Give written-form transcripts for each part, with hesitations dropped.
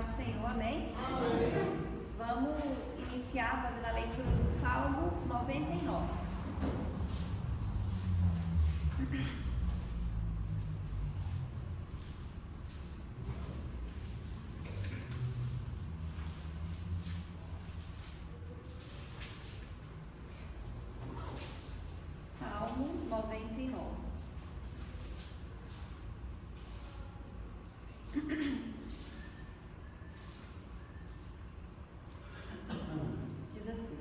do Senhor, amém? Vamos iniciar fazendo a leitura do Salmo 99. Salmo 99. Diz assim: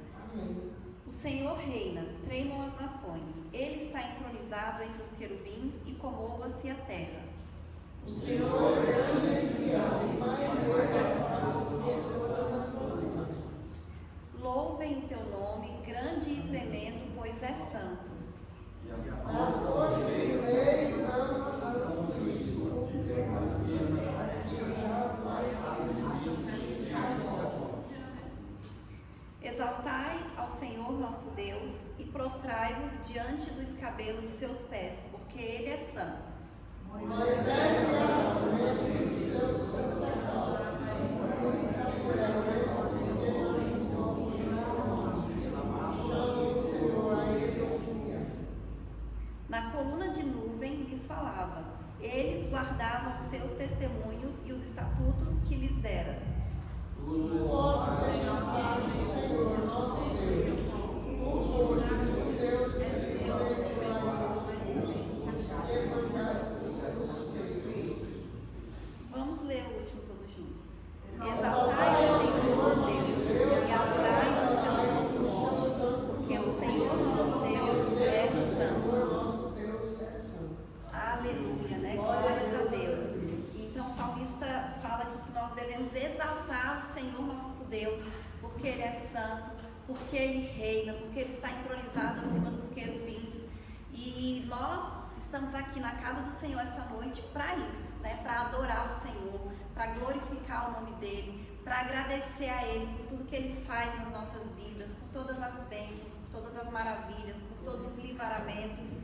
O Senhor reina, tremam as nações. Ele está entronizado entre os querubins e comova-se a terra. O Senhor é grande em Sião, e majestade sobre todas as nações. Louvem o teu nome, grande e tremendo, pois é santo. As torres do rei não para o juízo, que Exaltai ao Senhor nosso Deus e prostrai-vos diante do escabelo de seus pés, porque Ele é santo. Na coluna de nuvem lhes falava, eles guardavam seus testemunhos e os estatutos que lhes dera. Vamos ler o último todos juntos. Exaltai o Senhor Deus e adorai o seu nome, porque o Senhor nosso Deus é santo. Aleluia, né? Glórias a Deus. Então o salmista fala aqui que nós devemos exaltar o Senhor nosso Deus, porque Ele é santo, porque Ele reina, porque Ele está entronizado acima dos querubins. E nós estamos aqui na casa do Senhor essa noite para isso, né? Para adorar o Senhor, para glorificar o nome dEle, para agradecer a Ele por tudo que Ele faz nas nossas vidas, por todas as bênçãos, por todas as maravilhas, por todos os livramentos,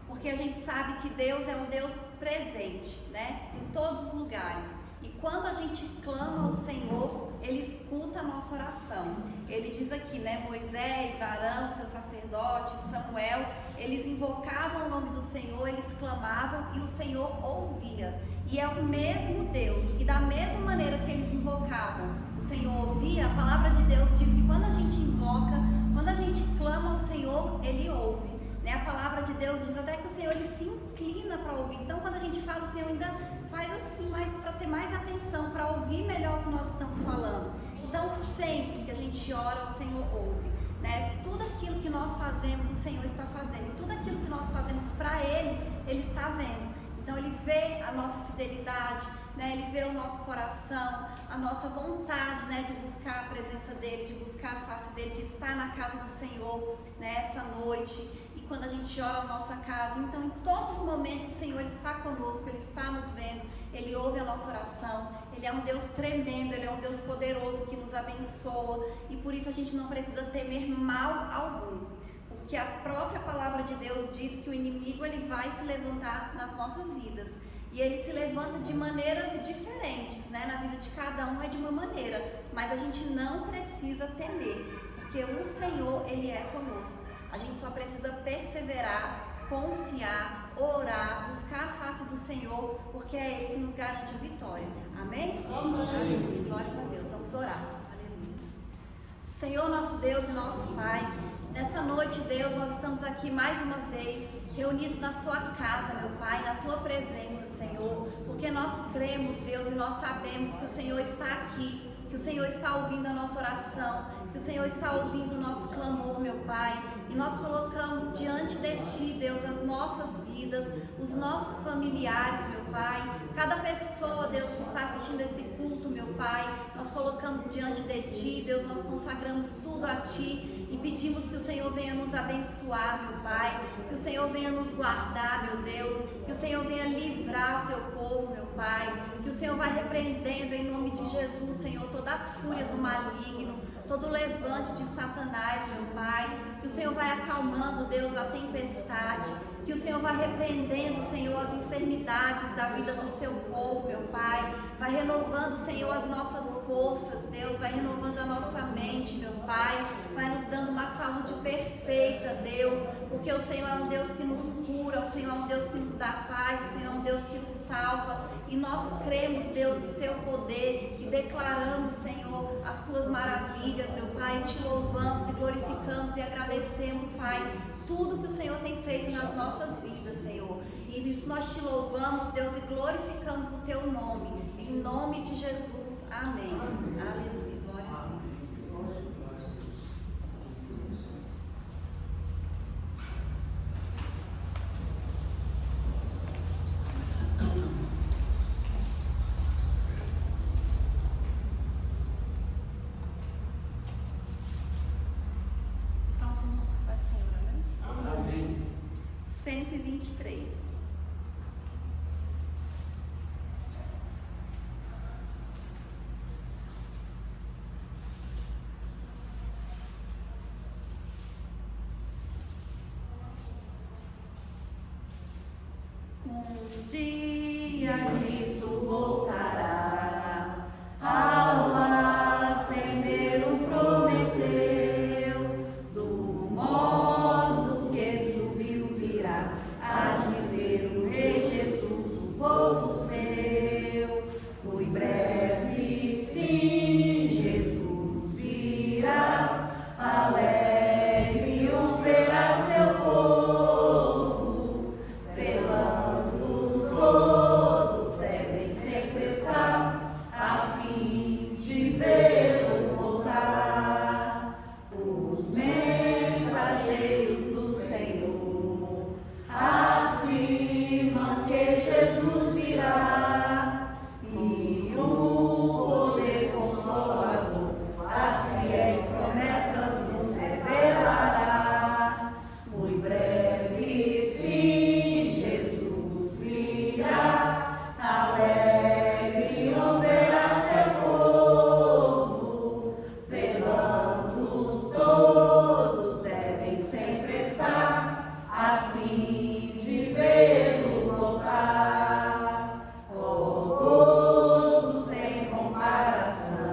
porque a gente sabe que Deus é um Deus presente, né? Em todos os lugares. E quando a gente clama ao Senhor, Ele escuta a nossa oração. Ele diz aqui, né? Moisés, Arão, seus sacerdotes, Samuel, eles invocavam o nome do Senhor, eles clamavam e o Senhor ouvia. E é o mesmo Deus, e da mesma maneira que eles invocavam, o Senhor ouvia. A palavra de Deus diz que quando a gente invoca, quando a gente clama ao Senhor, Ele ouve, né? A palavra de Deus diz até que o Senhor Ele se inclina para ouvir. Então quando a gente fala, o Senhor ainda faz assim, para ter mais atenção, para ouvir melhor o que nós estamos falando. Então sempre que a gente ora, o Senhor ouve, né? Tudo aquilo que nós fazemos, o Senhor está fazendo. Tudo aquilo que nós fazemos para Ele, Ele está vendo. Então Ele vê a nossa fidelidade, né? Ele vê o nosso coração, a nossa vontade, né? De buscar a presença dEle, de buscar a face dEle, de estar na casa do Senhor, né? Essa noite. E quando a gente ora na nossa casa, então em todos os momentos o Senhor Ele está conosco, Ele está nos vendo, Ele ouve a nossa oração. Ele é um Deus tremendo, Ele é um Deus poderoso que nos abençoa, e por isso a gente não precisa temer mal algum, porque a própria palavra de Deus diz que o inimigo ele vai se levantar nas nossas vidas, e ele se levanta de maneiras diferentes, né? Na vida de cada um é de uma maneira, mas a gente não precisa temer, porque o Senhor ele é conosco. A gente só precisa perseverar, confiar, orar, buscar a face do Senhor, porque é Ele que nos garante a vitória. Amém? Amém. Glórias a Deus. Vamos orar. Aleluia. Senhor, nosso Deus e nosso Pai, nessa noite, Deus, nós estamos aqui mais uma vez, reunidos na Sua casa, meu Pai, na Tua presença, Senhor, porque nós cremos, Deus, e nós sabemos que o Senhor está aqui, que o Senhor está ouvindo a nossa oração, que o Senhor está ouvindo o nosso clamor, meu Pai, e nós colocamos diante de Ti, Deus, as nossas vidas, os nossos familiares, meu Pai, cada pessoa, Deus, que está assistindo esse culto, meu Pai, nós colocamos diante de Ti, Deus, nós consagramos tudo a Ti e pedimos que o Senhor venha nos abençoar, meu Pai, que o Senhor venha nos guardar, meu Deus, que o Senhor venha livrar o Teu povo, meu Pai, que o Senhor vai repreendendo em nome de Jesus, Senhor, toda a fúria do maligno, todo levante de Satanás, meu Pai, que o Senhor vai acalmando, Deus, a tempestade, que o Senhor vai repreendendo, Senhor, as enfermidades da vida do Seu povo, meu Pai, vai renovando, Senhor, as nossas forças, Deus, vai renovando a nossa mente, meu Pai, vai nos dando uma saúde perfeita, Deus, porque o Senhor é um Deus que nos cura, o Senhor é um Deus que nos dá paz, o Senhor é um Deus que nos salva, e nós cremos, Deus, no seu poder, e declaramos, Senhor, as tuas maravilhas, meu Pai, e te louvamos e glorificamos e agradecemos, Pai, tudo que o Senhor tem feito nas nossas vidas, Senhor. E isso nós te louvamos, Deus, e glorificamos o teu nome. Em nome de Jesus. Amém. Aleluia. Glória a Deus. Salmos para a Senhora, né? Amém. 123. Um dia Cristo voltará, ao acender o prometeu, do modo que subiu virá, há de ver o Rei Jesus, o povo seu, muito breve sim, Jesus virá, alegre o verá seu povo, velando todos devem sempre estar, a fim de vê-lo voltar. Os mensageiros do Senhor afirmam que Jesus irá, e o poder consolador as fiéis promessas nos revelará. Muito breve sim, Jesus virá, alegre verá seu povo, velando todos devem sempre estar, a fim de vê-lo voltar. Oh, gozo sem comparação,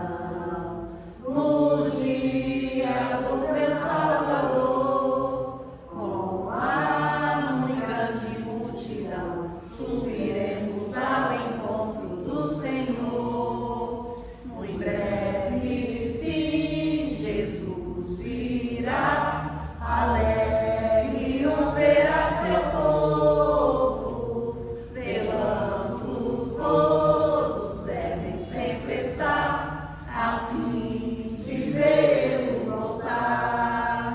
no dia do meu Salvador, com a muito grande multidão, subiremos ao encontro do Senhor. Muito breve sim, Jesus virá, alegre verá seu povo, velando todos devem sempre estar, a fim de vê-lo voltar.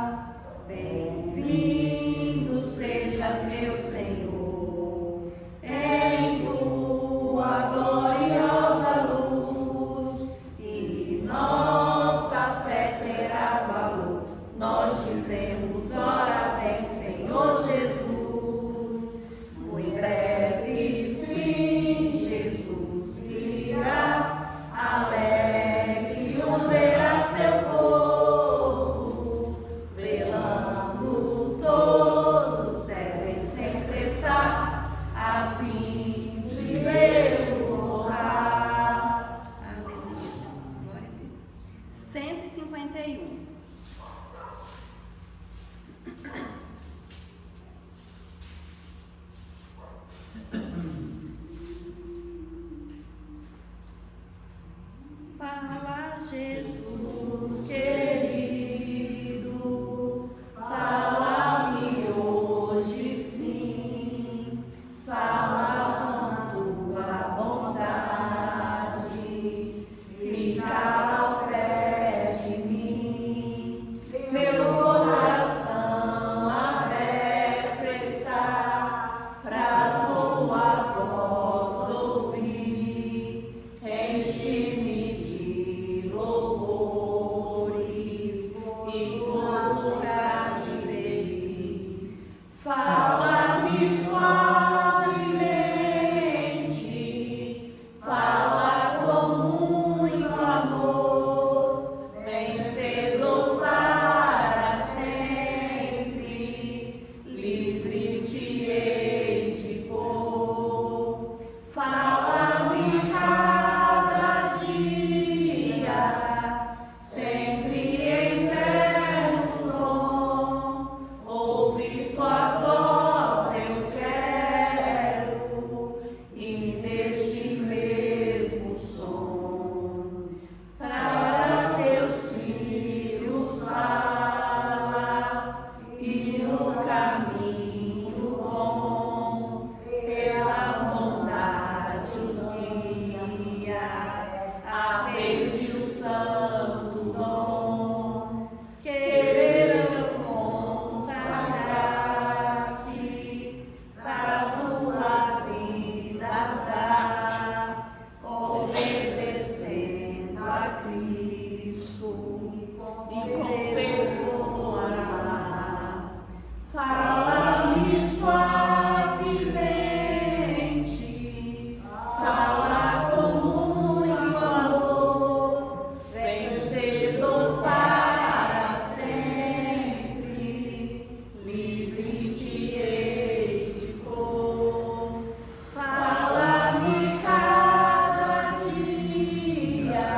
Bem-vindo sejas, meu Senhor, em tua gloriosa luz, e nossa fé terá valor. Nós dizemos, ora vem, Senhor Jesus. Muito breve sim, Jesus virá, alegre verá seu povo, velando todos devem sempre estar, a fim de vê-lo voltar. Aleluia, Jesus, glória a Deus. 151. Fala, Jesus querido, fala-me hoje sim, fala com tua bondade, fica ao pé de mim, meu coração aberto está pra tua voz ouvir, enche-me de louvores e gozo pra te servir. Fala-me suavemente, fala com muito amor. santo dom, querer consagrar-se para as tuas vidas dar, obedecendo a Cristo e com fervor amar. Fala-me suavemente, fala com muito amor, vencedor para sempre, livre te hei de pôr. Fala-me cada dia,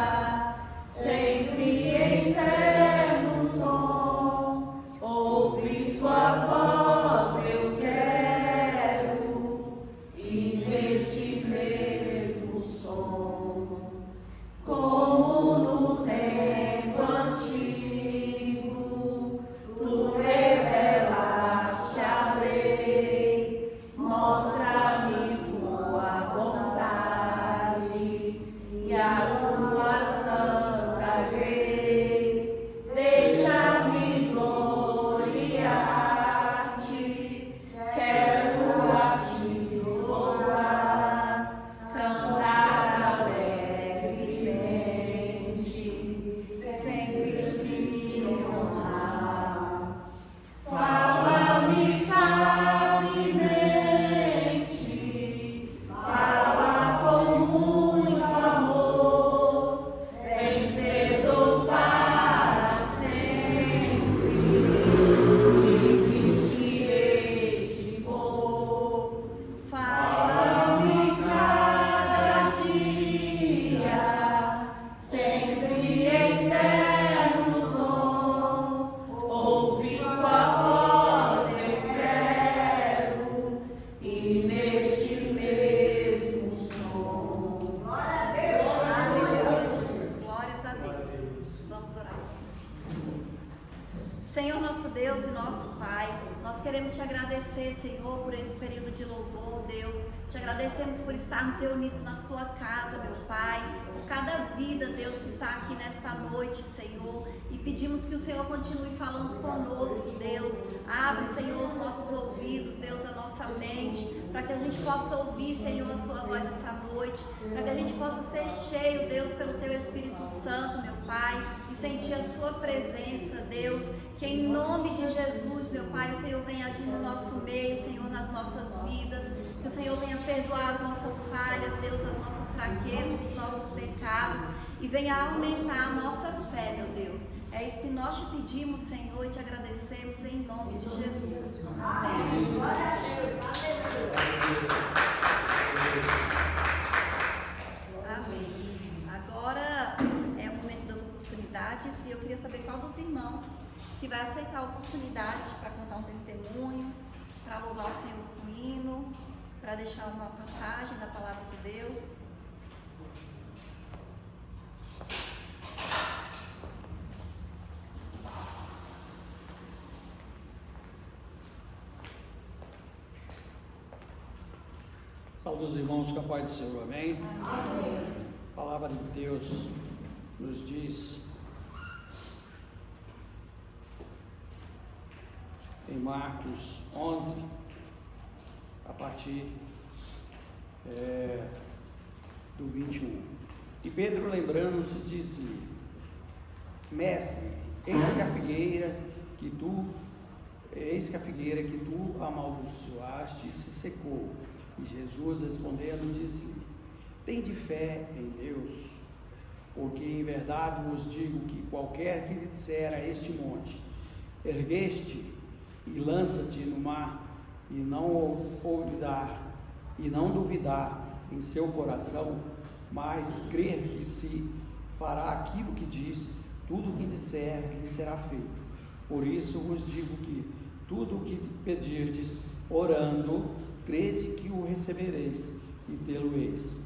sempre em eterno tom, ouvir tua voz eu quero, e neste mesmo som, como no tempo antigo, tu revelaste a lei, mostra-me tua vontade e a tua santa grei, deixa-me gloriar-te, quero a ti louvar, cantar alegremente, sempre te honrar. Fala-me suavemente, fala com muito amor, vencedor para sempre, livre te hei de pôr. Fala-me cada dia, sempre em eterno tom, ouvir tua voz eu quero, e neste mesmo som. Aleluia, Jesus, glórias a Deus. Vamos orar. Senhor nosso Deus e nosso Pai, nós queremos te agradecer, Senhor, por esse período de louvor, Deus. Te agradecemos por estarmos reunidos na sua casa, meu Pai, por cada vida, Deus, que está aqui nesta noite, Senhor. E pedimos que o Senhor continue falando conosco, Deus. Abre, Senhor, os nossos ouvidos, Deus, a nossa mente, para que a gente possa ouvir, Senhor, a sua voz essa noite, para que a gente possa ser cheio, Deus, pelo teu Espírito Santo, meu Pai, e sentir a sua presença, Deus. Que em nome de Jesus, meu Pai, o Senhor venha agir no nosso meio, Senhor, nas nossas vidas. Que o Senhor venha perdoar as nossas falhas, Deus, as nossas fraquezas, os nossos pecados, e venha aumentar a nossa fé, meu Deus. É isso que nós te pedimos, Senhor, e te agradecemos em nome de Jesus. Amém. Glória a Deus. Amém. Agora é o momento das oportunidades, e eu queria saber qual dos irmãos que vai aceitar a oportunidade para contar um testemunho, para louvar o Senhor com hino, para deixar uma passagem da palavra de Deus. Saúde os irmãos com a paz do Senhor, amém? Amém. A palavra de Deus nos diz em Marcos 11, a partir do 21. E Pedro, lembrando-se, disse-lhe: Mestre, eis que a figueira que tu amaldiçoaste se secou. E Jesus, respondendo, disse-lhe: Tende fé em Deus, porque em verdade vos digo que qualquer que lhe disser a este monte: ergueste e lança-te no mar, e não duvidar em seu coração, mas crer que se fará aquilo que diz, tudo o que disser lhe será feito. Por isso vos digo que tudo o que pedirdes, orando, crede que o recebereis e tê-lo-eis.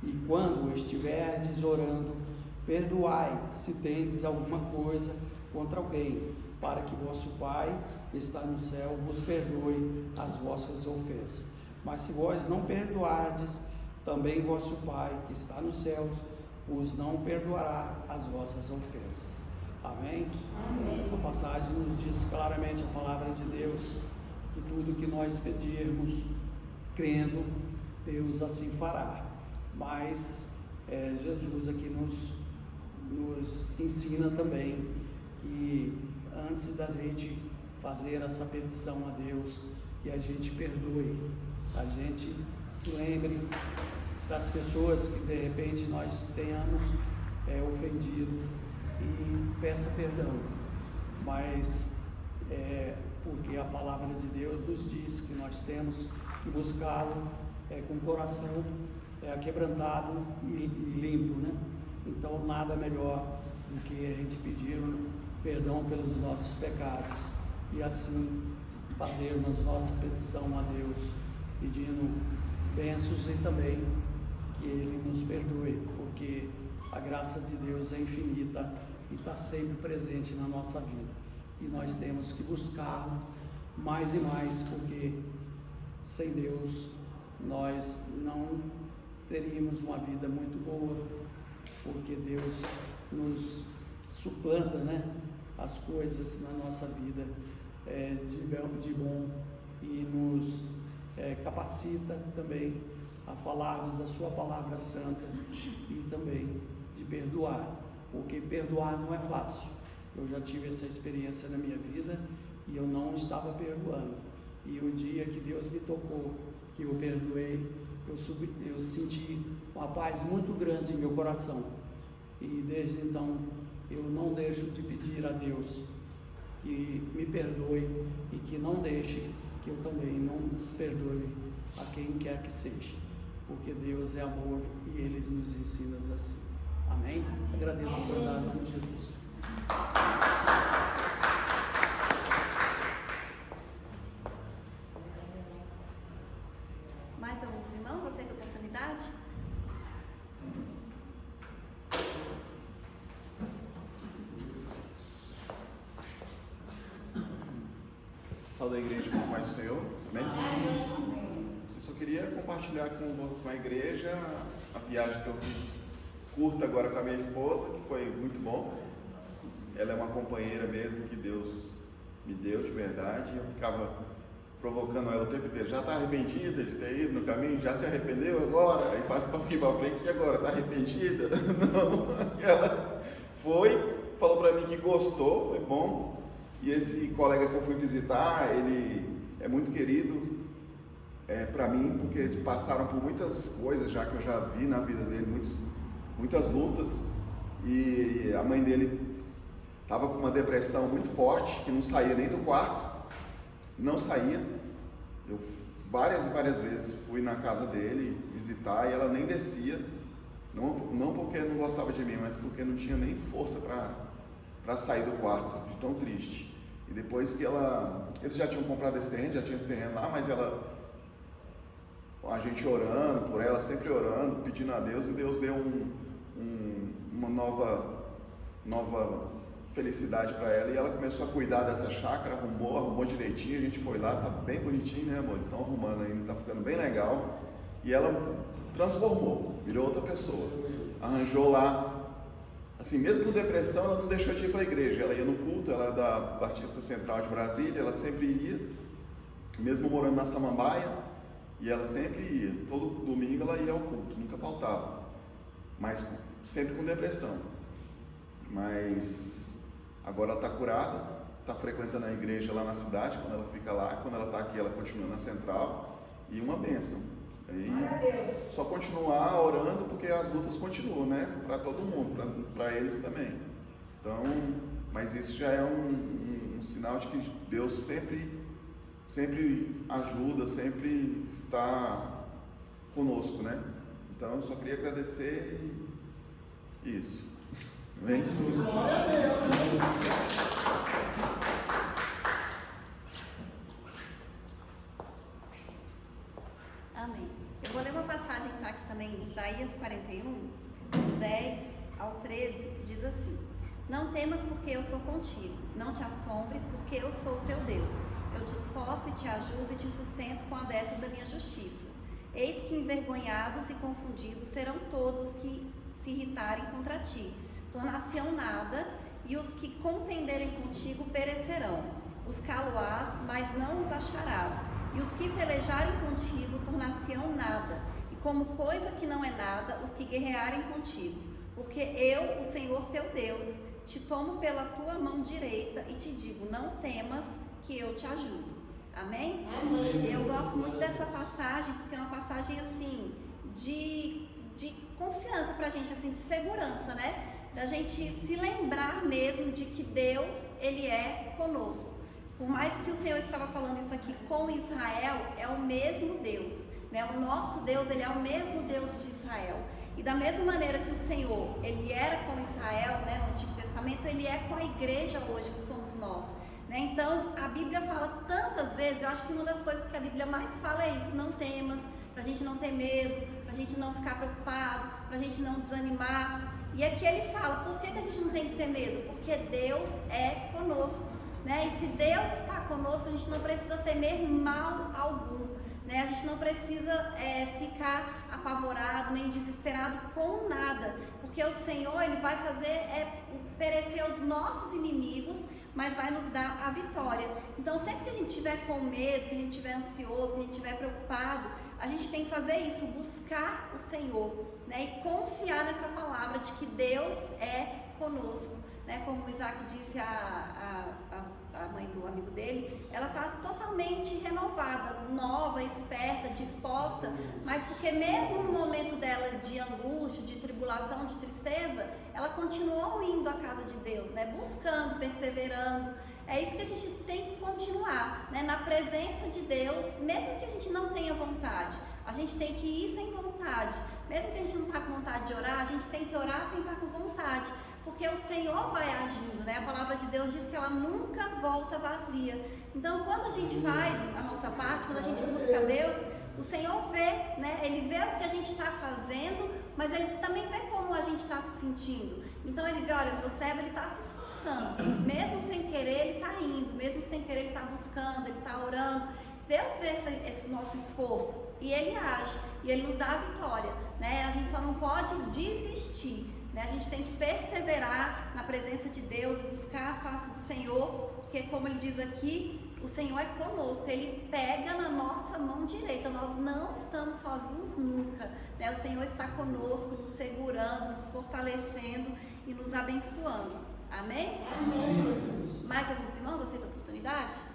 E quando estiverdes orando, perdoai se tendes alguma coisa contra alguém, para que vosso Pai que está no céu vos perdoe as vossas ofensas. Mas se vós não perdoardes, também vosso Pai que está nos céus os não perdoará as vossas ofensas. Amém? Amém. Essa passagem nos diz claramente a palavra de Deus, que tudo que nós pedirmos, crendo, Deus assim fará. Mas Jesus aqui nos ensina também que antes da gente fazer essa petição a Deus, que a gente perdoe, a gente se lembre das pessoas que de repente nós tenhamos ofendido e peça perdão. Mas porque a palavra de Deus nos diz que nós temos que buscá-lo com o coração quebrantado e limpo, né? Então nada melhor do que a gente pedir perdão pelos nossos pecados e assim fazermos nossa petição a Deus, pedindo bênçãos e também que Ele nos perdoe, porque a graça de Deus é infinita e está sempre presente na nossa vida, e nós temos que buscá-lo mais e mais, porque sem Deus nós não teríamos uma vida muito boa, porque Deus nos suplanta, né, as coisas na nossa vida de bom e nos capacita também a falarmos da sua palavra santa e também de perdoar, porque perdoar não é fácil. Eu já tive essa experiência na minha vida e eu não estava perdoando, e o dia que Deus me tocou, que eu perdoei, eu senti uma paz muito grande em meu coração, e desde então eu não deixo de pedir a Deus que me perdoe e que não deixe que eu também não perdoe a quem quer que seja, porque Deus é amor e Ele nos ensina assim. Amém? Agradeço por dar em nome de Jesus. Mais alguns irmãos aceitam a oportunidade? Saúde a igreja com o Pai do Senhor. Amém? Eu só queria compartilhar com a igreja a viagem que eu fiz curta agora com a minha esposa, que foi muito bom. Ela é uma companheira mesmo que Deus me deu de verdade. Eu ficava provocando ela o tempo inteiro. Já está arrependida de ter ido no caminho? Já se arrependeu agora? Aí passa um pouquinho para frente. E agora? Está arrependida? Não. Ela foi, falou para mim que gostou, foi bom. E esse colega que eu fui visitar, ele é muito querido para mim, porque passaram por muitas coisas já que eu já vi na vida dele, muitas lutas. E a mãe dele estava com uma depressão muito forte, que não saía nem do quarto, não saía. Eu várias e várias vezes fui na casa dele visitar e ela nem descia, não porque não gostava de mim, mas porque não tinha nem força para sair do quarto, de tão triste. E depois que eles já tinham comprado esse terreno, já tinha esse terreno lá, mas a gente orando por ela, sempre orando, pedindo a Deus, e Deus deu uma nova felicidade para ela, e ela começou a cuidar dessa chácara, arrumou direitinho, a gente foi lá, tá bem bonitinho, né, amor? Eles estão arrumando ainda, tá ficando bem legal, e ela transformou, virou outra pessoa, arranjou lá. Assim, mesmo com depressão, ela não deixou de ir para a igreja. Ela ia no culto, ela é da Batista Central de Brasília, ela sempre ia, mesmo morando na Samambaia, e ela sempre ia. Todo domingo ela ia ao culto, nunca faltava, mas sempre com depressão. Mas agora ela está curada, está frequentando a igreja lá na cidade, quando ela fica lá, quando ela está aqui ela continua na Central, e uma bênção. Aí, só continuar orando, porque as lutas continuam, né? Para todo mundo, para eles também. Então, mas isso já é um sinal de que Deus sempre ajuda, sempre está conosco, né? Então, eu só queria agradecer isso. Amém? Glória a Deus. Amém. Eu vou ler uma passagem que está aqui também, em Isaías 41, 10 ao 13, que diz assim: Não temas, porque eu sou contigo, não te assombres, porque eu sou o teu Deus. Eu te esforço e te ajudo e te sustento com a destra da minha justiça. Eis que envergonhados e confundidos serão todos que se se irritarem contra ti. Tornar-se-ão nada, e os que contenderem contigo perecerão. Os caloás, mas não os acharás. E os que pelejarem contigo tornar-se-ão nada, e como coisa que não é nada, os que guerrearem contigo. Porque eu, o Senhor teu Deus, te tomo pela tua mão direita e te digo, não temas, que eu te ajudo. Amém? Amém. Eu gosto muito dessa passagem, porque é uma passagem assim, de confiança pra gente, assim, de segurança, né? Da gente se lembrar mesmo de que Deus, Ele é conosco. Por mais que o Senhor estava falando isso aqui com Israel, é o mesmo Deus, né? O nosso Deus, Ele é o mesmo Deus de Israel. E da mesma maneira que o Senhor, Ele era com Israel, né, no Antigo Testamento, Ele é com a igreja hoje, que somos nós. Né? Então, a Bíblia fala tantas vezes, eu acho que uma das coisas que a Bíblia mais fala é isso, não temas, pra gente não ter medo, pra gente não ficar preocupado, pra gente não desanimar. E aqui ele fala, por que a gente não tem que ter medo? Porque Deus é conosco, né? E se Deus está conosco, a gente não precisa temer mal algum, né? A gente não precisa ficar apavorado, nem desesperado com nada, porque o Senhor, Ele vai fazer perecer os nossos inimigos, mas vai nos dar a vitória. Então, sempre que a gente estiver com medo, que a gente estiver ansioso, que a gente estiver preocupado, a gente tem que fazer isso, buscar o Senhor, né? E confiar nessa palavra de que Deus é conosco, né? Como o Isaac disse, a mãe do amigo dele, ela está totalmente renovada, nova, esperta, disposta, mas porque mesmo no momento dela de angústia, de tribulação, de tristeza, ela continuou indo à casa de Deus, né? Buscando, perseverando. É isso que a gente tem que continuar, né? Na presença de Deus, mesmo que a gente não tenha vontade, a gente tem que ir sem vontade. Mesmo que a gente não está com vontade de orar, a gente tem que orar sem estar com vontade, porque o Senhor vai agindo, né? A palavra de Deus diz que ela nunca volta vazia. Então, quando a gente faz a nossa parte, quando a gente busca Deus, o Senhor vê, né? Ele vê o que a gente está fazendo, mas Ele também vê como a gente está se sentindo. Então, Ele vê, olha, o meu servo, ele está se esforçando, mesmo sem querer, ele está indo, mesmo sem querer, ele está buscando, ele está orando. Deus vê esse nosso esforço e Ele age, e Ele nos dá a vitória, né? A gente só não pode desistir, né? A gente tem que perseverar na presença de Deus, buscar a face do Senhor, porque como Ele diz aqui, o Senhor é conosco, Ele pega na nossa mão direita, nós não estamos sozinhos nunca, né? O Senhor está conosco, nos segurando, nos fortalecendo e nos abençoando. Amém? Amém. Mais alguns irmãos aceitam a oportunidade?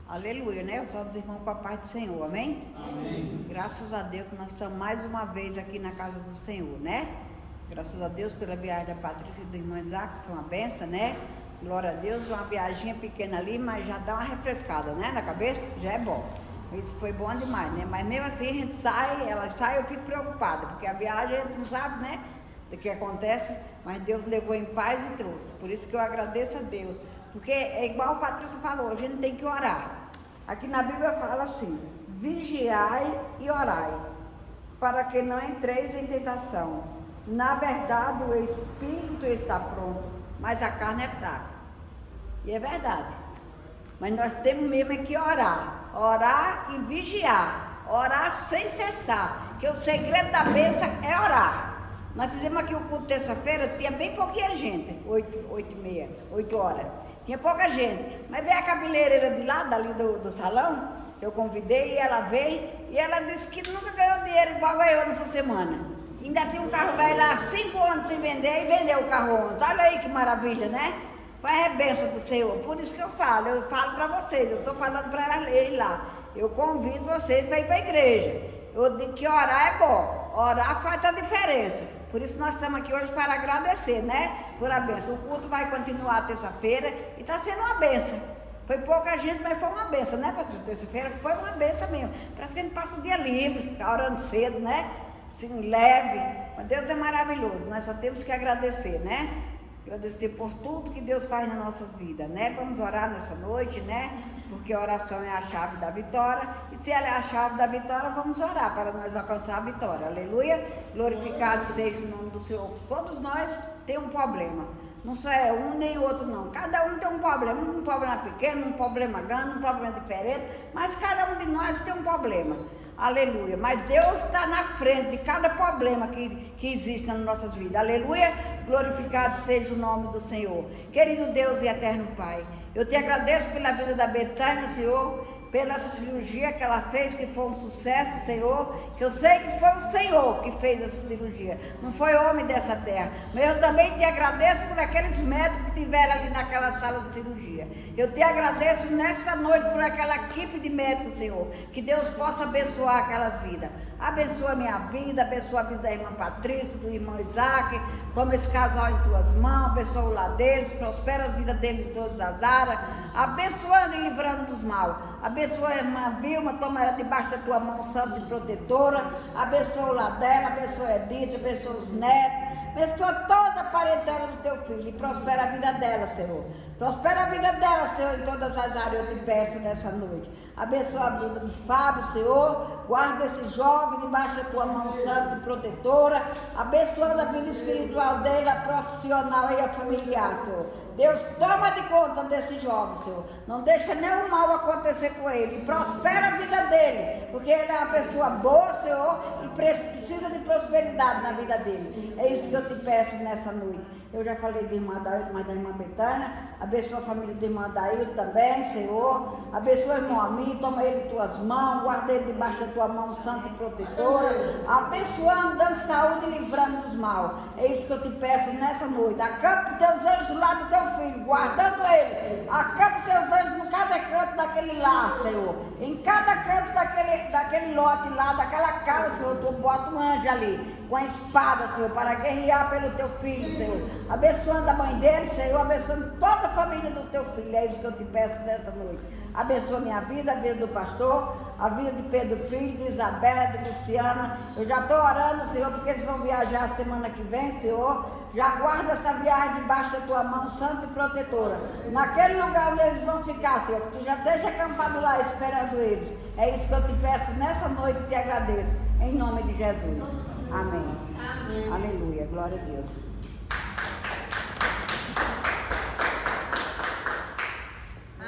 Aleluia, né? Todos os irmãos com a paz do Senhor, amém? Amém. Graças a Deus que nós estamos mais uma vez aqui na casa do Senhor, né? Graças a Deus pela viagem da Patrícia e do irmão Isaac, foi uma benção, né? Glória a Deus, uma viaginha pequena ali, mas já dá uma refrescada, né? Na cabeça, já é bom. Isso foi bom demais, né? Mas mesmo assim a gente sai, ela sai, eu fico preocupada, porque a viagem a gente não sabe, né? Do que acontece, mas Deus levou em paz e trouxe. Por isso que eu agradeço a Deus. Porque é igual a Patrícia falou, a gente tem que orar. Aqui na Bíblia fala assim, vigiai e orai, para que não entreis em tentação. Na verdade, o espírito está pronto, mas a carne é fraca. E é verdade. Mas nós temos mesmo é que orar. Orar e vigiar. Orar sem cessar. Que o segredo da bênção é orar. Nós fizemos aqui o culto terça-feira, tinha bem pouquinha gente. 8 horas. Tinha pouca gente. Mas veio a cabeleireira de lá, dali do salão, que eu convidei, e ela veio, e ela disse que nunca ganhou dinheiro igual ganhou nessa semana. Ainda tem um carro velho lá, 5 anos sem vender, e vendeu o carro ontem. Olha aí que maravilha, né? Foi a bênção do Senhor. Por isso que eu falo para vocês, eu estou falando para ela ir lá. Eu convido vocês para ir para a igreja. Eu digo que orar é bom. Orar faz a diferença. Por isso nós estamos aqui hoje para agradecer, né? Por a bênção. O culto vai continuar terça-feira e está sendo uma bênção. Foi pouca gente, mas foi uma bênção, né, Patrícia? Terça-feira foi uma bênção mesmo. Parece que a gente passa o dia livre, ficar orando cedo, né? Assim, leve. Mas Deus é maravilhoso. Nós só temos que agradecer, né? agradecer por tudo que Deus faz nas nossas vidas, né? Vamos orar nessa noite, né? Porque a oração é a chave da vitória, e se ela é a chave da vitória, vamos orar para nós alcançar a vitória, aleluia. Glorificado seja o nome do Senhor. Todos nós temos um problema, não só é um nem o outro não, cada um tem um problema pequeno, um problema grande, um problema diferente, mas cada um de nós tem um problema, aleluia. Mas Deus está na frente de cada problema que existe nas nossas vidas, aleluia. Glorificado seja o nome do Senhor. Querido Deus e eterno Pai, eu te agradeço pela vida da Betânia, Senhor, pela essa cirurgia que ela fez, que foi um sucesso, Senhor, que eu sei que foi o Senhor que fez essa cirurgia, não foi homem dessa terra. Mas eu também te agradeço por aqueles médicos que tiveram ali naquela sala de cirurgia. Eu te agradeço nessa noite por aquela equipe de médicos, Senhor, que Deus possa abençoar aquelas vidas. Abençoa a minha vida, abençoa a vida da irmã Patrícia, do irmão Isaac, toma esse casal em tuas mãos, abençoa o lar deles, prospera a vida deles em todas as áreas, abençoando e livrando dos mal. Abençoa a irmã Vilma, toma ela debaixo da tua mão santa e protetora, abençoa o lar dela, abençoa a Edith, abençoa os netos, abençoa toda a parentela do teu filho e prospera a vida dela, Senhor. Prospera a vida dela, Senhor, em todas as áreas, eu te peço nessa noite. Abençoa a vida do Fábio, Senhor. Guarda esse jovem debaixo da tua mão santa e protetora. Abençoando a vida espiritual dele, a profissional e a familiar, Senhor. Deus, toma de conta desse jovem, Senhor. Não deixa nenhum mal acontecer com ele. E prospera a vida dele, porque ele é uma pessoa boa, Senhor, e precisa de prosperidade na vida dele. É isso que eu te peço nessa noite. Eu já falei da irmã Daíldo, mas da irmã Betânia. Abençoa a família da irmã Daíldo também, Senhor. Abençoa o irmão Ami, toma ele em tuas mãos, guarda ele debaixo da tua mão santa e protetora. Abençoando, dando saúde e livrando dos mal. É isso que eu te peço nessa noite. Acampa os teus anjos do lado do teu filho, guardando ele. Acampa os teus anjos em cada canto daquele lar, Senhor. Em cada canto daquele lote lá, daquela casa, Senhor, tu bota um anjo ali, com a espada, Senhor, para guerrear pelo teu filho, Senhor. Abençoando a mãe dele, Senhor, abençoando toda a família do teu filho. É isso que eu te peço nessa noite. Abençoa a minha vida, a vida do pastor, a vida de Pedro Filho, de Isabela, de Luciana. Eu já estou orando, Senhor, porque eles vão viajar a semana que vem, Senhor. Já guarda essa viagem debaixo da tua mão santa e protetora. Naquele lugar onde eles vão ficar, Senhor, que tu já esteja acampado lá esperando eles. É isso que eu te peço nessa noite e te agradeço. Em nome de Jesus. Amém. Amém. Aleluia. Glória a Deus.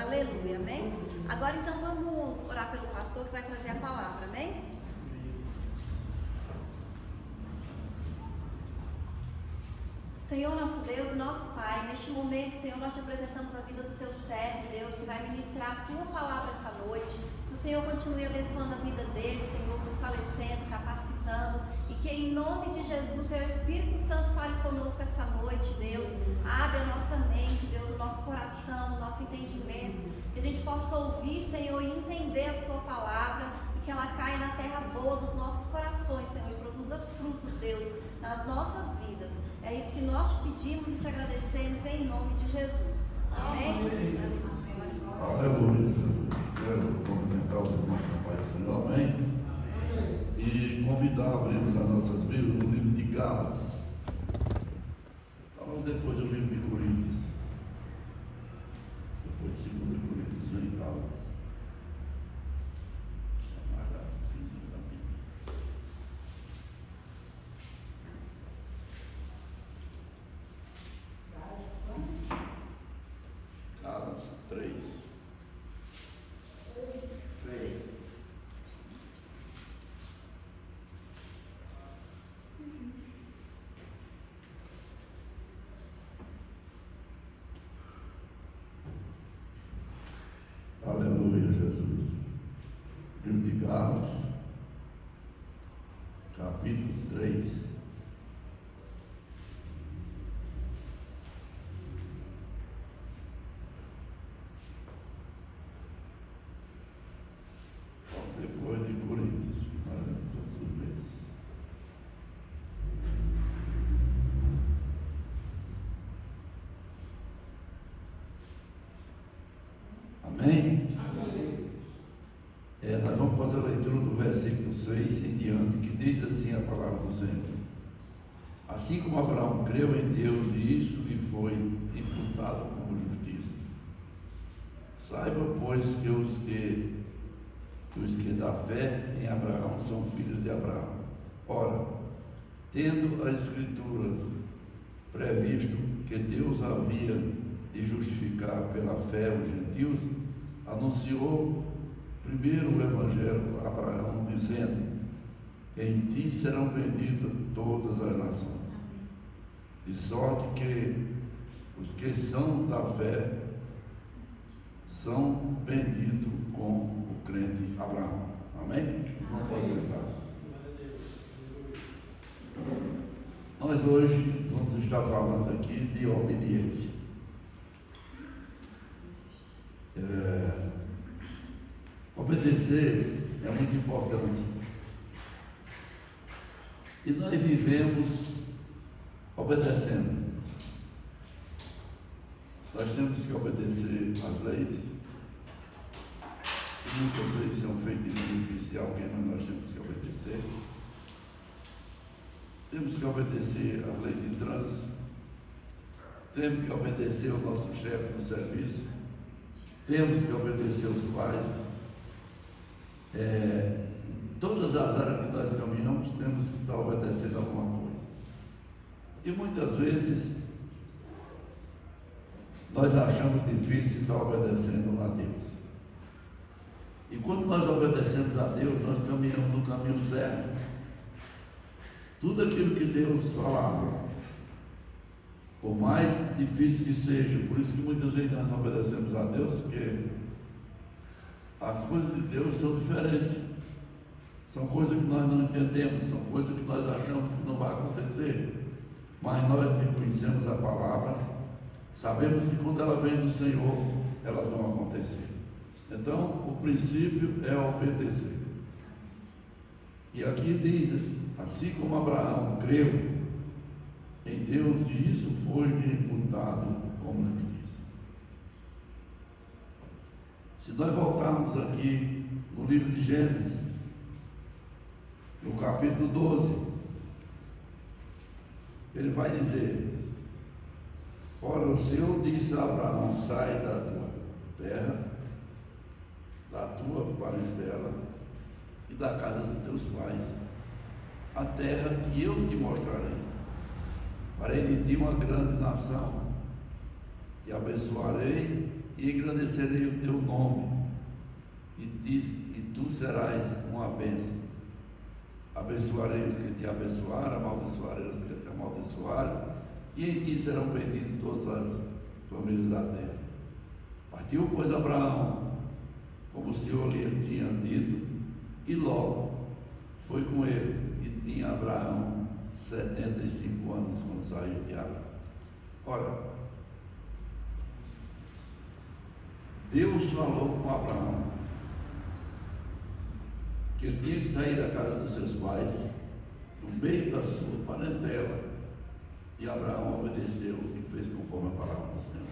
Aleluia, amém? Agora então vamos orar pelo pastor que vai trazer a palavra, amém? Senhor nosso Deus, nosso Pai, neste momento, Senhor, nós te apresentamos a vida do teu servo, Deus, que vai ministrar a tua palavra essa noite. Que o Senhor continue abençoando a vida dele, Senhor, fortalecendo, capacitando, e que em nome de Jesus, teu Espírito Santo fale conosco essa noite, Deus. Abre a nossa mente, Deus, o nosso coração, o nosso entendimento, que a gente possa ouvir, Senhor, e entender a sua palavra, e que ela caia na terra boa dos nossos corações, Senhor, e produza frutos, Deus, nas nossas vidas. É isso que nós te pedimos e te agradecemos em nome de Jesus. Amém? Aleluia, Jesus. Quero cumprimentar os irmãos do Pai Senhor, amém? E convidar a abrirmos as nossas Bíblias no livro de Gálatas. Estamos depois do livro de Coríntios. Depois de 2 Coríntios, vem Gálatas. Gálatas 3. Aleluia, Jesus. Livro de Gálatas, capítulo 3. Depois de Coríntios, que nós lemos todos os meses. Amém? Nós vamos fazer a leitura do versículo 6 em diante, que diz assim a palavra do Senhor. Assim como Abraão creu em Deus e isso lhe foi imputado como justiça. Saiba, pois, que os que da fé em Abraão são filhos de Abraão. Ora, tendo a Escritura previsto que Deus havia de justificar pela fé os gentios, anunciou primeiro o Evangelho a Abraão, dizendo: em ti serão benditas todas as nações. De sorte que os que são da fé são benditos com o crente Abraão. Amém? Não pode sentar. Nós hoje vamos estar falando aqui de obediência. Obedecer é muito importante. E nós vivemos obedecendo. Nós temos que obedecer às leis. E muitas leis são feitas em benefício de alguém, mas nós temos que obedecer. Temos que obedecer às leis de trânsito. Temos que obedecer ao nosso chefe do serviço. Temos que obedecer aos pais. Em todas as áreas que nós caminhamos, temos que estar obedecendo a alguma coisa. E muitas vezes nós achamos difícil estar obedecendo a Deus. E quando nós obedecemos a Deus, nós caminhamos no caminho certo. Tudo aquilo que Deus falar, por mais difícil que seja, por isso que muitas vezes nós não obedecemos a Deus, porque as coisas de Deus são diferentes. São coisas que nós não entendemos, são coisas que nós achamos que não vai acontecer. Mas nós que conhecemos a palavra, sabemos que quando ela vem do Senhor, elas vão acontecer. Então, o princípio é obedecer. E aqui diz, assim como Abraão creu em Deus, e isso foi-lhe imputado como justiça. Se nós voltarmos aqui no livro de Gênesis, no capítulo 12, ele vai dizer: ora, o Senhor disse a Abraão: sai da tua terra, da tua parentela e da casa dos teus pais, a terra que eu te mostrarei. Farei de ti uma grande nação, te abençoarei e engrandecerei o teu nome, e tu serás uma bênção. Abençoarei os que te abençoarem, amaldiçoarei os que te amaldiçoarem, e em ti serão benditas todas as famílias da terra. Partiu, pois, Abraão, como o Senhor lhe tinha dito, e Ló foi com ele, e tinha Abraão 75 anos quando saiu de Arã. Ora, Deus falou com Abraão que ele tinha que sair da casa dos seus pais, no meio da sua parentela, e Abraão obedeceu e fez conforme a palavra do Senhor.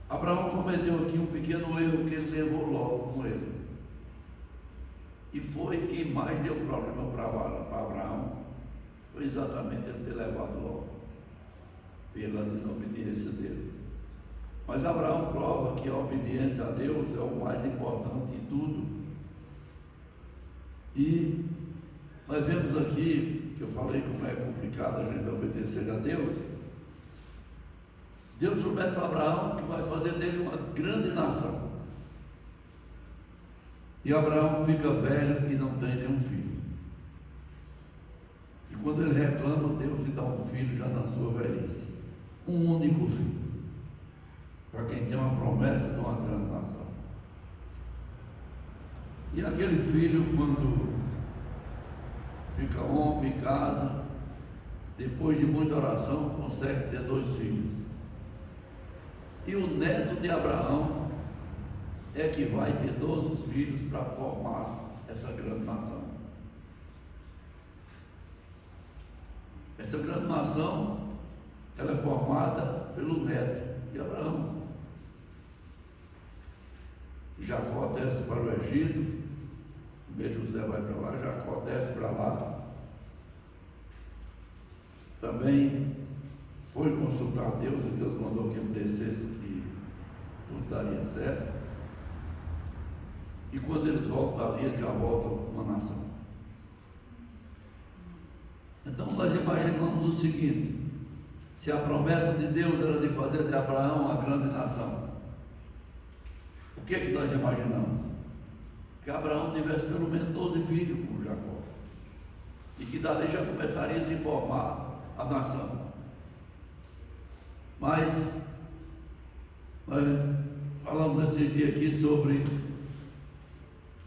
Abraão cometeu aqui um pequeno erro, que ele levou Ló com ele. E foi quem mais deu problema para Abraão, foi exatamente ele ter levado Ló, pela desobediência dele. Mas Abraão prova que a obediência a Deus é o mais importante de tudo. E nós vemos aqui, que eu falei como é complicado a gente obedecer a Deus. Deus promete para Abraão que vai fazer dele uma grande nação. E Abraão fica velho e não tem nenhum filho. E quando ele reclama, Deus lhe dá um filho já na sua velhice. Um único filho. Para quem tem uma promessa de uma grande nação. E aquele filho, quando fica homem, casa, depois de muita oração, consegue ter 2 filhos. E o neto de Abraão é que vai ter 12 filhos para formar essa grande nação. Essa grande nação, ela é formada pelo neto de Abraão. Jacó desce para o Egito, José vai para lá, Jacó desce para lá. Também foi com consultar a Deus, e Deus mandou que ele descesse e tudo daria certo. E quando eles voltam dali, eles já voltam uma nação. Então nós imaginamos o seguinte: se a promessa de Deus era de fazer de Abraão uma grande nação, o que é que nós imaginamos? Que Abraão tivesse pelo menos 12 filhos com Jacó, e que dali já começaria a se formar a nação. Mas nós falamos esses dias aqui sobre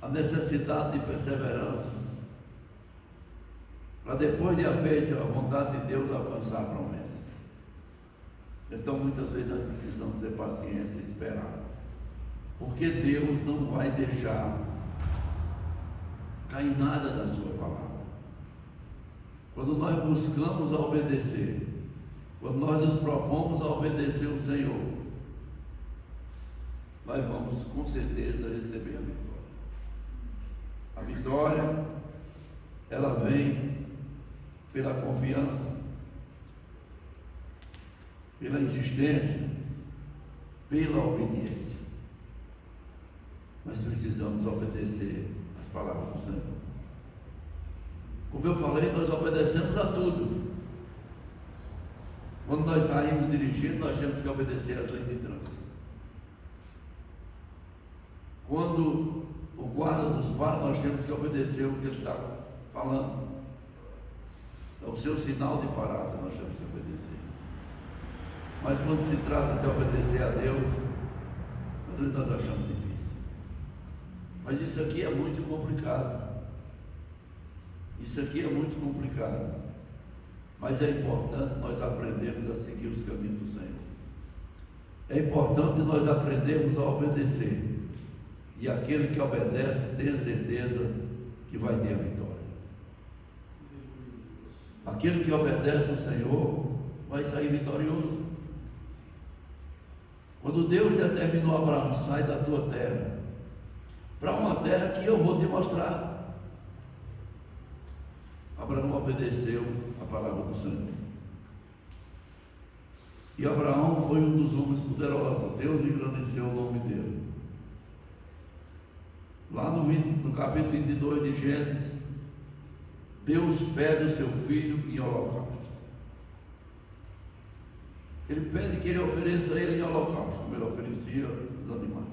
a necessidade de perseverança, para depois de haver a vontade de Deus alcançar a promessa. Então muitas vezes nós precisamos ter paciência e esperar, porque Deus não vai deixar cair nada da sua palavra. Quando nós buscamos a obedecer, quando nós nos propomos a obedecer o Senhor, nós vamos com certeza receber a vitória. A vitória, ela vem pela confiança, pela insistência, pela obediência. Nós precisamos obedecer as palavras do Senhor. Como eu falei, nós obedecemos a tudo. Quando nós saímos dirigindo, nós temos que obedecer às leis de trânsito. Quando o guarda nos para, nós temos que obedecer o que ele está falando. É o seu sinal de parada, nós temos que obedecer. Mas quando se trata de obedecer a Deus, às vezes nós achamos difícil. Mas isso aqui é muito complicado. Isso aqui é muito complicado. Mas é importante nós aprendermos a seguir os caminhos do Senhor. É importante nós aprendermos a obedecer. E aquele que obedece tem certeza que vai ter a vitória. Aquele que obedece ao Senhor vai sair vitorioso. Quando Deus determinou a Abraão: sai da tua terra para uma terra que eu vou te mostrar, Abraão obedeceu a palavra do Senhor. E Abraão foi um dos homens poderosos. Deus engrandeceu o nome dele. Lá no capítulo 22 de Gênesis, Deus pede o seu filho em holocausto. Ele pede que ele ofereça ele em holocausto, como ele oferecia os animais.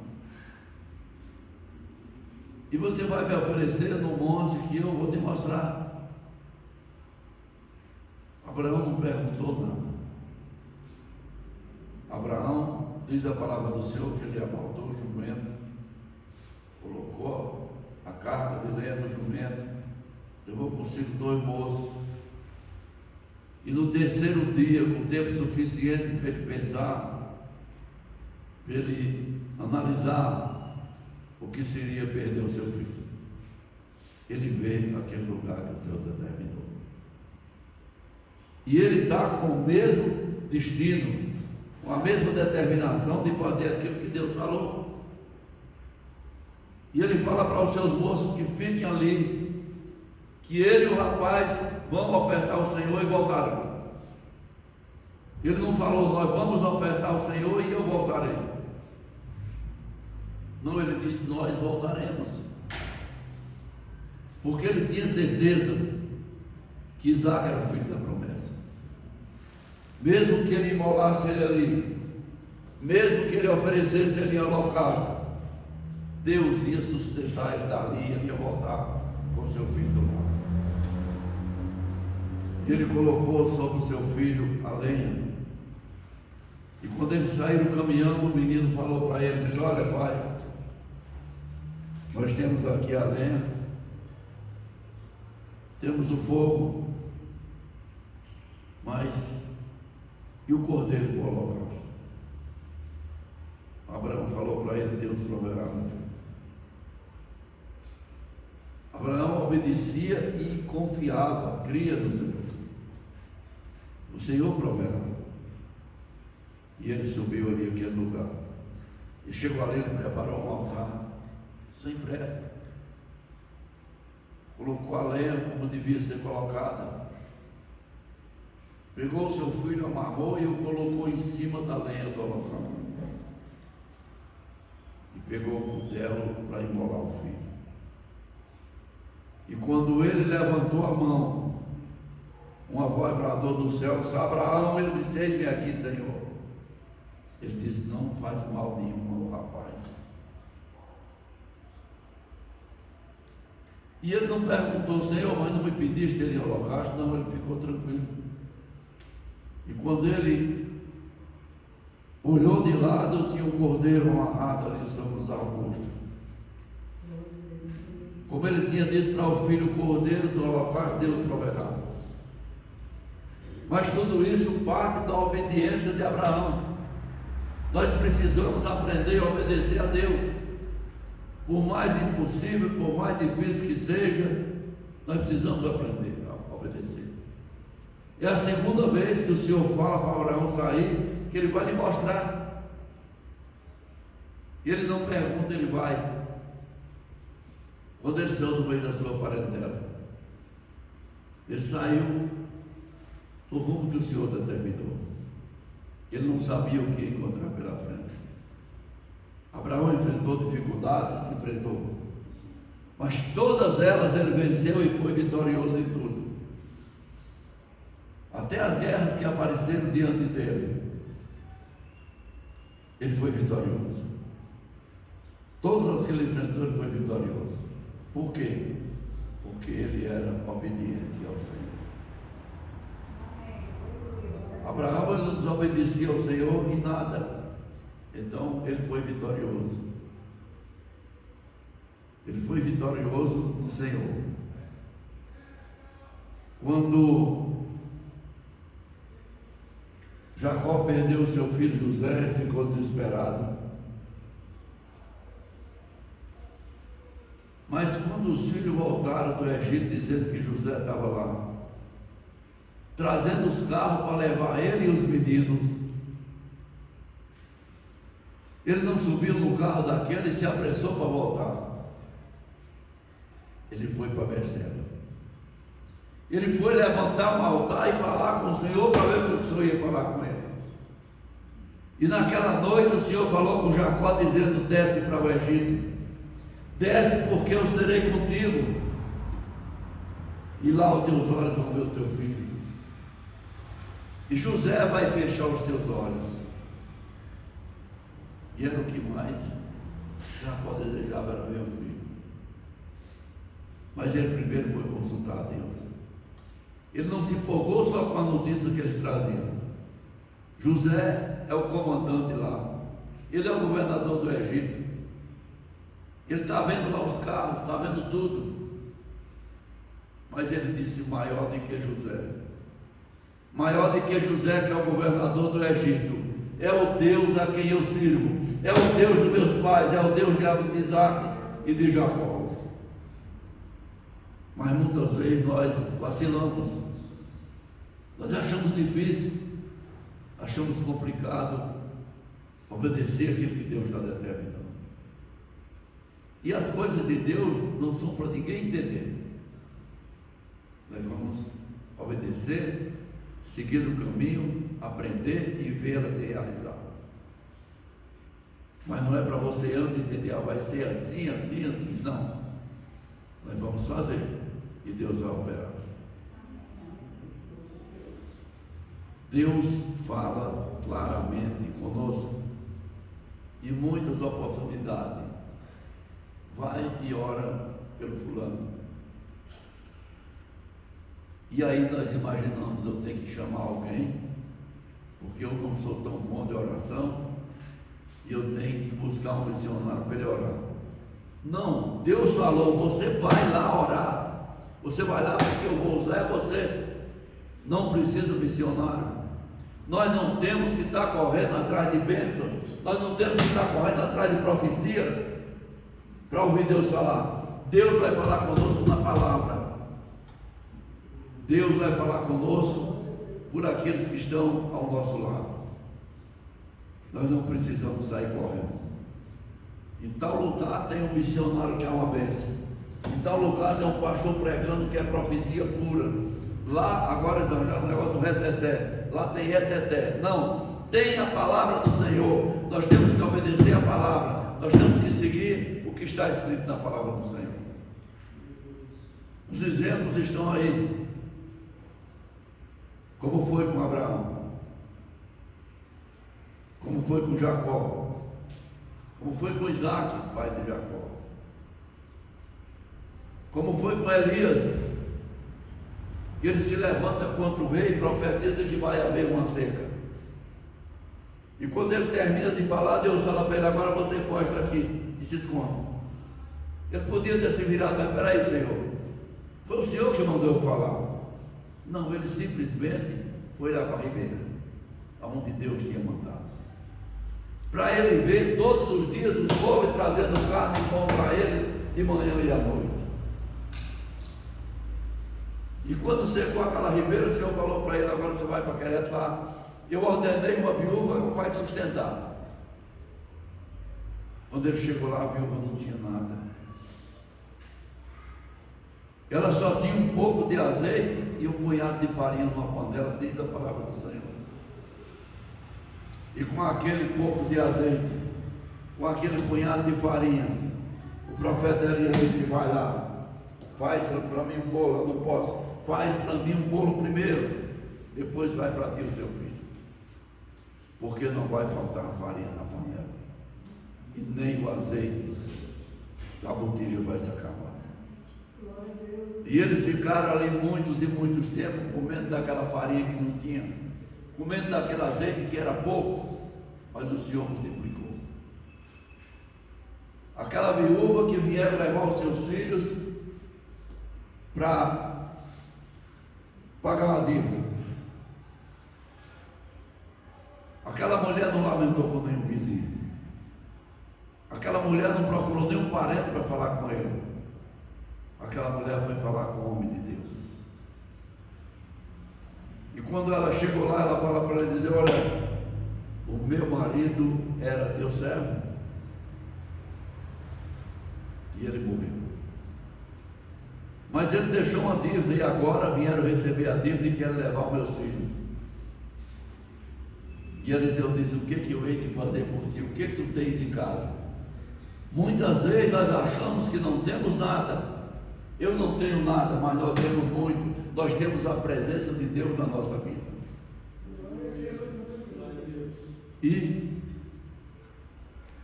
E você vai me oferecer no monte que eu vou te mostrar. Abraão não perguntou nada. Abraão, diz a palavra do Senhor, que ele abordou o jumento, colocou a carga de lenha no jumento, levou consigo 2 moços, e no terceiro dia, com tempo suficiente para ele pensar, para ele analisar o que seria perder o seu filho, ele vê aquele lugar que o Senhor determinou. E ele está com o mesmo destino, com a mesma determinação de fazer aquilo que Deus falou. E ele fala para os seus moços que fiquem ali, que ele e o rapaz vão ofertar ao Senhor e voltarão. Ele não falou: nós vamos ofertar ao Senhor e eu voltarei. Não, ele disse: nós voltaremos. Porque ele tinha certeza que Isaac era o filho da promessa. Mesmo que ele imolasse ele ali, mesmo que ele oferecesse ele em holocausto, Deus ia sustentar ele dali, ele ia voltar com seu filho do lado. Ele colocou sobre o seu filho a lenha. E quando eles saíram caminhando, o menino falou para ele: disse, olha pai, nós temos aqui a lenha, temos o fogo, mas e o cordeiro para o holocausto? Abraão falou para ele: Deus proverá, meu filho. Abraão obedecia e confiava, cria no Senhor. O Senhor proverá. E ele subiu ali aquele lugar. E chegou ali, ele preparou um altar, sem pressa. Colocou a lenha como devia ser colocada. Pegou o seu filho, amarrou e o colocou sentou em cima da lenha do holocausto e pegou o cutelo para imolar o filho. E quando ele levantou a mão, uma voz bradou do céu, disse: Abraão. Ele disse: eis-me aqui, Senhor. Ele disse: não faz mal nenhum ao rapaz. E ele não perguntou: Senhor, mas não me pediste ele em holocausto? Não, ele ficou tranquilo. E quando ele olhou de lado, tinha um cordeiro amarrado ali sobre os arbustos. Como ele tinha dito para o filho: o cordeiro do holocausto Deus proverá. Mas tudo isso parte da obediência de Abraão. Nós precisamos aprender a obedecer a Deus. Por mais impossível, por mais difícil que seja, nós precisamos aprender a obedecer. É a segunda vez que o Senhor fala para Abraão sair, que ele vai lhe mostrar. E ele não pergunta, ele vai. Quando ele saiu do meio da sua parentela, ele saiu do rumo que o Senhor determinou. Ele não sabia o que ia encontrar pela frente. Abraão enfrentou dificuldades, enfrentou, mas todas elas ele venceu e foi vitorioso em tudo. Até as guerras que apareceram diante dele, ele foi vitorioso. Todas as que ele enfrentou, ele foi vitorioso. Por quê? Porque ele era obediente ao Senhor. Abraão, ele não desobedecia ao Senhor em nada. Então ele foi vitorioso. Ele foi vitorioso no Senhor. Quando Jacó perdeu o seu filho José, ele ficou desesperado. Mas quando os filhos voltaram do Egito, dizendo que José estava lá, trazendo os carros para levar ele e os meninos, ele não subiu no carro daquele e se apressou para voltar. Ele foi para Berseba. Ele foi levantar um altar e falar com o Senhor para ver o que o Senhor ia falar com ele. E naquela noite o Senhor falou com Jacó, dizendo: desce para o Egito. Desce, porque eu serei contigo. E lá os teus olhos vão ver o teu filho. E José vai fechar os teus olhos. E era o que mais Jacó desejava, era ver o filho. Mas ele primeiro foi consultar a Deus. Ele não se empolgou só com a notícia que eles traziam. José é o comandante lá. Ele é o governador do Egito. Ele está vendo lá os carros, está vendo tudo. Mas ele disse: maior do que José. Maior do que José, que é o governador do Egito, é o Deus a quem eu sirvo. É o Deus dos meus pais, é o Deus de Isaac e de Jacó. Mas muitas vezes nós vacilamos. Nós achamos difícil, achamos complicado obedecer aquilo que Deus está determinando. E as coisas de Deus não são para ninguém entender. Nós vamos obedecer, seguir o caminho, aprender e vê-la se realizar. Mas não é para você antes entender: vai ser assim, assim, assim. Não. Nós vamos fazer e Deus vai operar. Deus fala claramente conosco em muitas oportunidades. Vai e ora pelo fulano. E aí nós imaginamos: eu tenho que chamar alguém, porque eu não sou tão bom de oração, e eu tenho que buscar um missionário para ele orar. Não, Deus falou: você vai lá orar. Você vai lá porque eu vou usar você. Não precisa missionário. Nós não temos que estar correndo atrás de bênção. Nós não temos que estar correndo atrás de profecia para ouvir Deus falar. Deus vai falar conosco na palavra. Deus vai falar conosco por aqueles que estão ao nosso lado. Nós não precisamos sair correndo. Em tal lugar tem um missionário que é uma bênção. Em tal lugar tem um pastor pregando que é profecia pura. Lá agora eles arranjaram o negócio do reteté. Lá tem reteté. Não, tem a palavra do Senhor, nós temos que obedecer a palavra, nós temos que seguir o que está escrito na palavra do Senhor. Os exemplos estão aí. Como foi com Abraão, como foi com Jacó, como foi com Isaac, pai de Jacó, como foi com Elias, que ele se levanta contra o rei e profetiza que vai haver uma seca. E quando ele termina de falar, Deus fala para ele: agora você foge daqui e se esconde. Ele podia ter se virado: mas peraí, Senhor, foi o Senhor que mandou eu falar. Não, ele simplesmente foi lá para a ribeira, aonde Deus tinha mandado, para ele ver todos os dias os povos trazendo carne e pão para ele, de manhã e à noite. E quando secou aquela ribeira, o Senhor falou para ele: agora você vai para Querete lá, eu ordenei uma viúva que vai te sustentar. Quando ele chegou lá, a viúva não tinha nada. Ela só tinha um pouco de azeite e um punhado de farinha numa panela, diz a palavra do Senhor. E com aquele pouco de azeite, com aquele punhado de farinha, o profeta Elias disse: vai lá, faz para mim um bolo. Eu não posso, faz para mim um bolo primeiro, depois vai para ti o teu filho, porque não vai faltar a farinha na panela, e nem o azeite da botija vai se acabar. E eles ficaram ali muitos e muitos tempos, comendo daquela farinha que não tinha, comendo daquele azeite que era pouco, mas o Senhor multiplicou. Aquela viúva que vieram levar os seus filhos para pagar uma dívida, aquela mulher não lamentou com nenhum vizinho, aquela mulher não procurou nenhum parente para falar com ele. Aquela mulher foi falar com o homem de Deus. E quando ela chegou lá, ela fala para ele, dizer: olha, o meu marido era teu servo e ele morreu, mas ele deixou uma dívida, e agora vieram receber a dívida e querem levar os meus filhos. E Eliseu diz: o que eu hei de fazer por ti? O que tu tens em casa? Muitas vezes nós achamos que não temos nada. Eu não tenho nada, mas nós temos muito. Nós temos a presença de Deus na nossa vida. E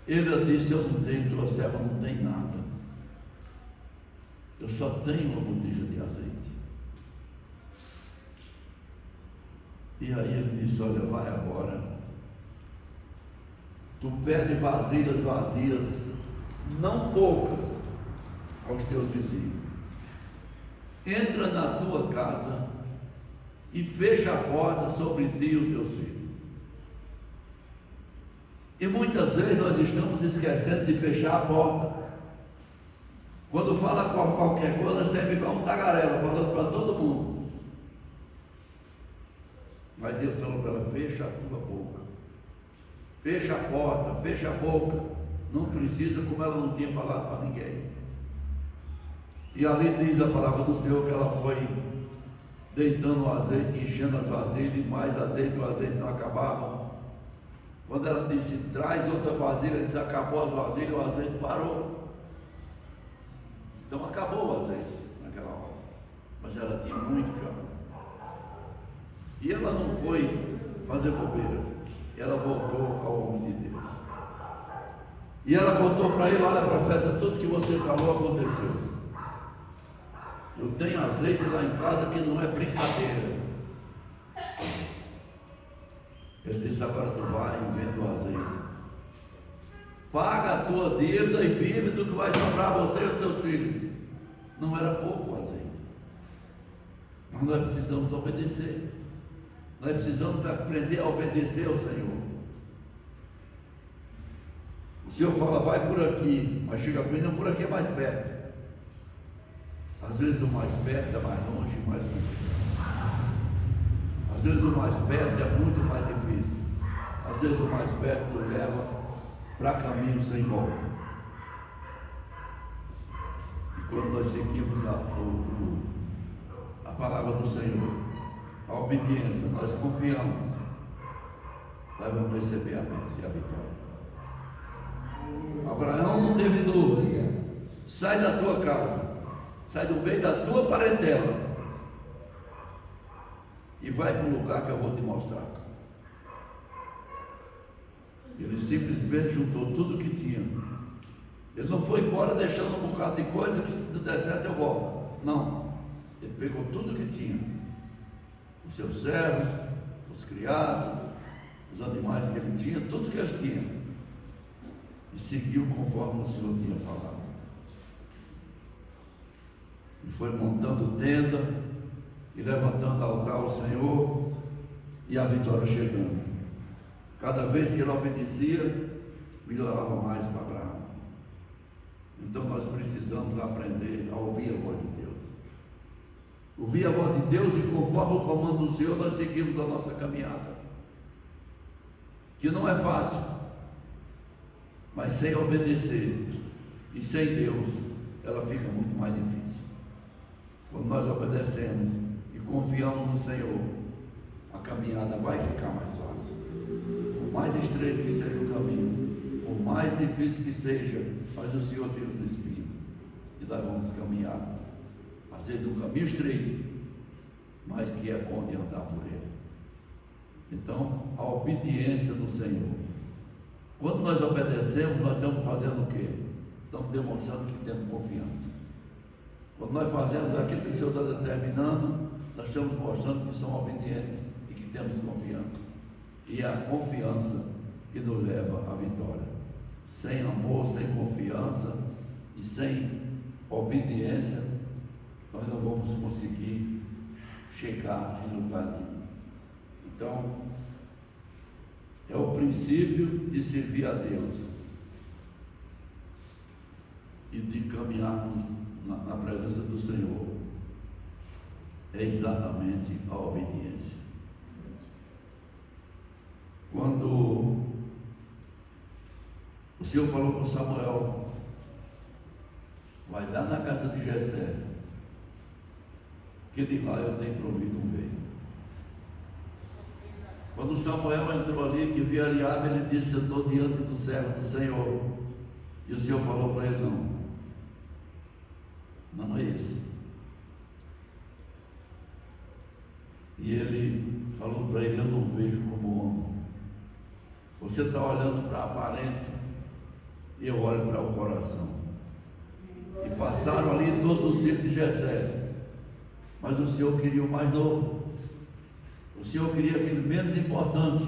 ele disse: eu não tenho, tua serva não tem nada, eu só tenho uma botija de azeite. E aí ele disse: olha, vai agora, tu pede vasilhas vazias, não poucas, aos teus vizinhos. Entra na tua casa e fecha a porta sobre ti e os teus filhos. E muitas vezes nós estamos esquecendo de fechar a porta. Quando fala com qualquer coisa, sempre igual um tagarela, falando para todo mundo. Mas Deus falou para ela: fecha a tua boca, fecha a porta, fecha a boca. Não precisa, como ela não tinha falado para ninguém. E ali diz a palavra do Senhor que ela foi deitando o azeite, enchendo as vasilhas, e mais azeite, o azeite não acabava. Quando ela disse: traz outra vasilha, ele disse: acabou as vasilhas, o azeite parou. Então acabou o azeite naquela hora, mas ela tinha muito já. E ela não foi fazer bobeira, ela voltou ao homem de Deus. E ela contou para ele: olha, profeta, tudo que você falou aconteceu. Eu tenho azeite lá em casa que não é brincadeira. Ele disse: agora tu vai e vende o azeite, paga a tua dívida e vive do que vai sobrar a você e os seus filhos. Não era pouco o azeite, mas nós precisamos obedecer. Nós precisamos aprender a obedecer ao Senhor. O Senhor fala: vai por aqui, mas chega para mim: não, por aqui é mais perto. Às vezes o mais perto é mais longe e mais complicado. Às vezes o mais perto é muito mais difícil. Às vezes o mais perto leva para caminho sem volta. E quando nós seguimos a palavra do Senhor, a obediência, nós confiamos, nós vamos receber a bênção e a vitória. Abraão não teve dúvida. Sai da tua casa, sai do meio da tua parentela e vai para o lugar que eu vou te mostrar. Ele simplesmente juntou tudo que tinha. Ele não foi embora deixando um bocado de coisa que se der certo eu volto. Não. Ele pegou tudo que tinha. Os seus servos, os criados, os animais que ele tinha, tudo que ele tinha. E seguiu conforme o Senhor tinha falado. E foi montando tenda e levantando altar ao Senhor, e a vitória chegando. Cada vez que ele obedecia, melhorava mais para Abraão. Então nós precisamos aprender a ouvir a voz de Deus. Ouvir a voz de Deus, e conforme o comando do Senhor nós seguimos a nossa caminhada, que não é fácil, mas sem obedecer e sem Deus ela fica muito mais difícil. Quando nós obedecemos e confiamos no Senhor, a caminhada vai ficar mais fácil. Por mais estreito que seja o caminho, por mais difícil que seja, mas o Senhor tem os espinhos e nós vamos caminhar, às vezes um caminho estreito, mas que é bom de andar por ele. Então, a obediência do Senhor. Quando nós obedecemos, nós estamos fazendo o quê? Estamos demonstrando que temos confiança. Quando nós fazemos aquilo que o Senhor está determinando, nós estamos mostrando que somos obedientes e que temos confiança. E é a confiança que nos leva à vitória. Sem amor, sem confiança e sem obediência, nós não vamos conseguir chegar em lugar nenhum. Então, é o princípio de servir a Deus e de caminharmos na presença do Senhor. É exatamente a obediência. Quando o Senhor falou com Samuel, vai lá na casa de Jessé, que de lá eu tenho provido um rei. Quando Samuel entrou ali, que viu Eliabe, ele disse: eu estou diante do servo do Senhor. E o Senhor falou para ele: não é esse. E ele falou para ele: eu não vejo como homem. Você está olhando para a aparência, e eu olho para o coração. E passaram ali todos os filhos de Jessé, mas o Senhor queria o mais novo. O Senhor queria aquele menos importante.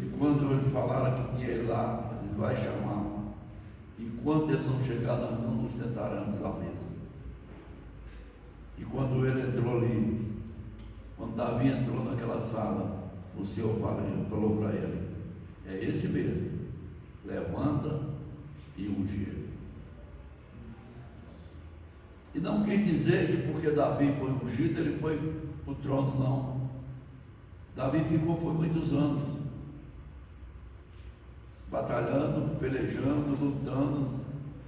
E quando ele falaram que tinha ele lá, ele disse: vai chamar. E quando ele não chegar, nós não nos sentaremos à mesa. E quando ele entrou ali, quando Davi entrou naquela sala, o Senhor falou para ele: é esse mesmo, levanta e unge ele. E não quis dizer que porque Davi foi ungido, ele foi para o trono, não. Davi foi muitos anos batalhando, pelejando, lutando,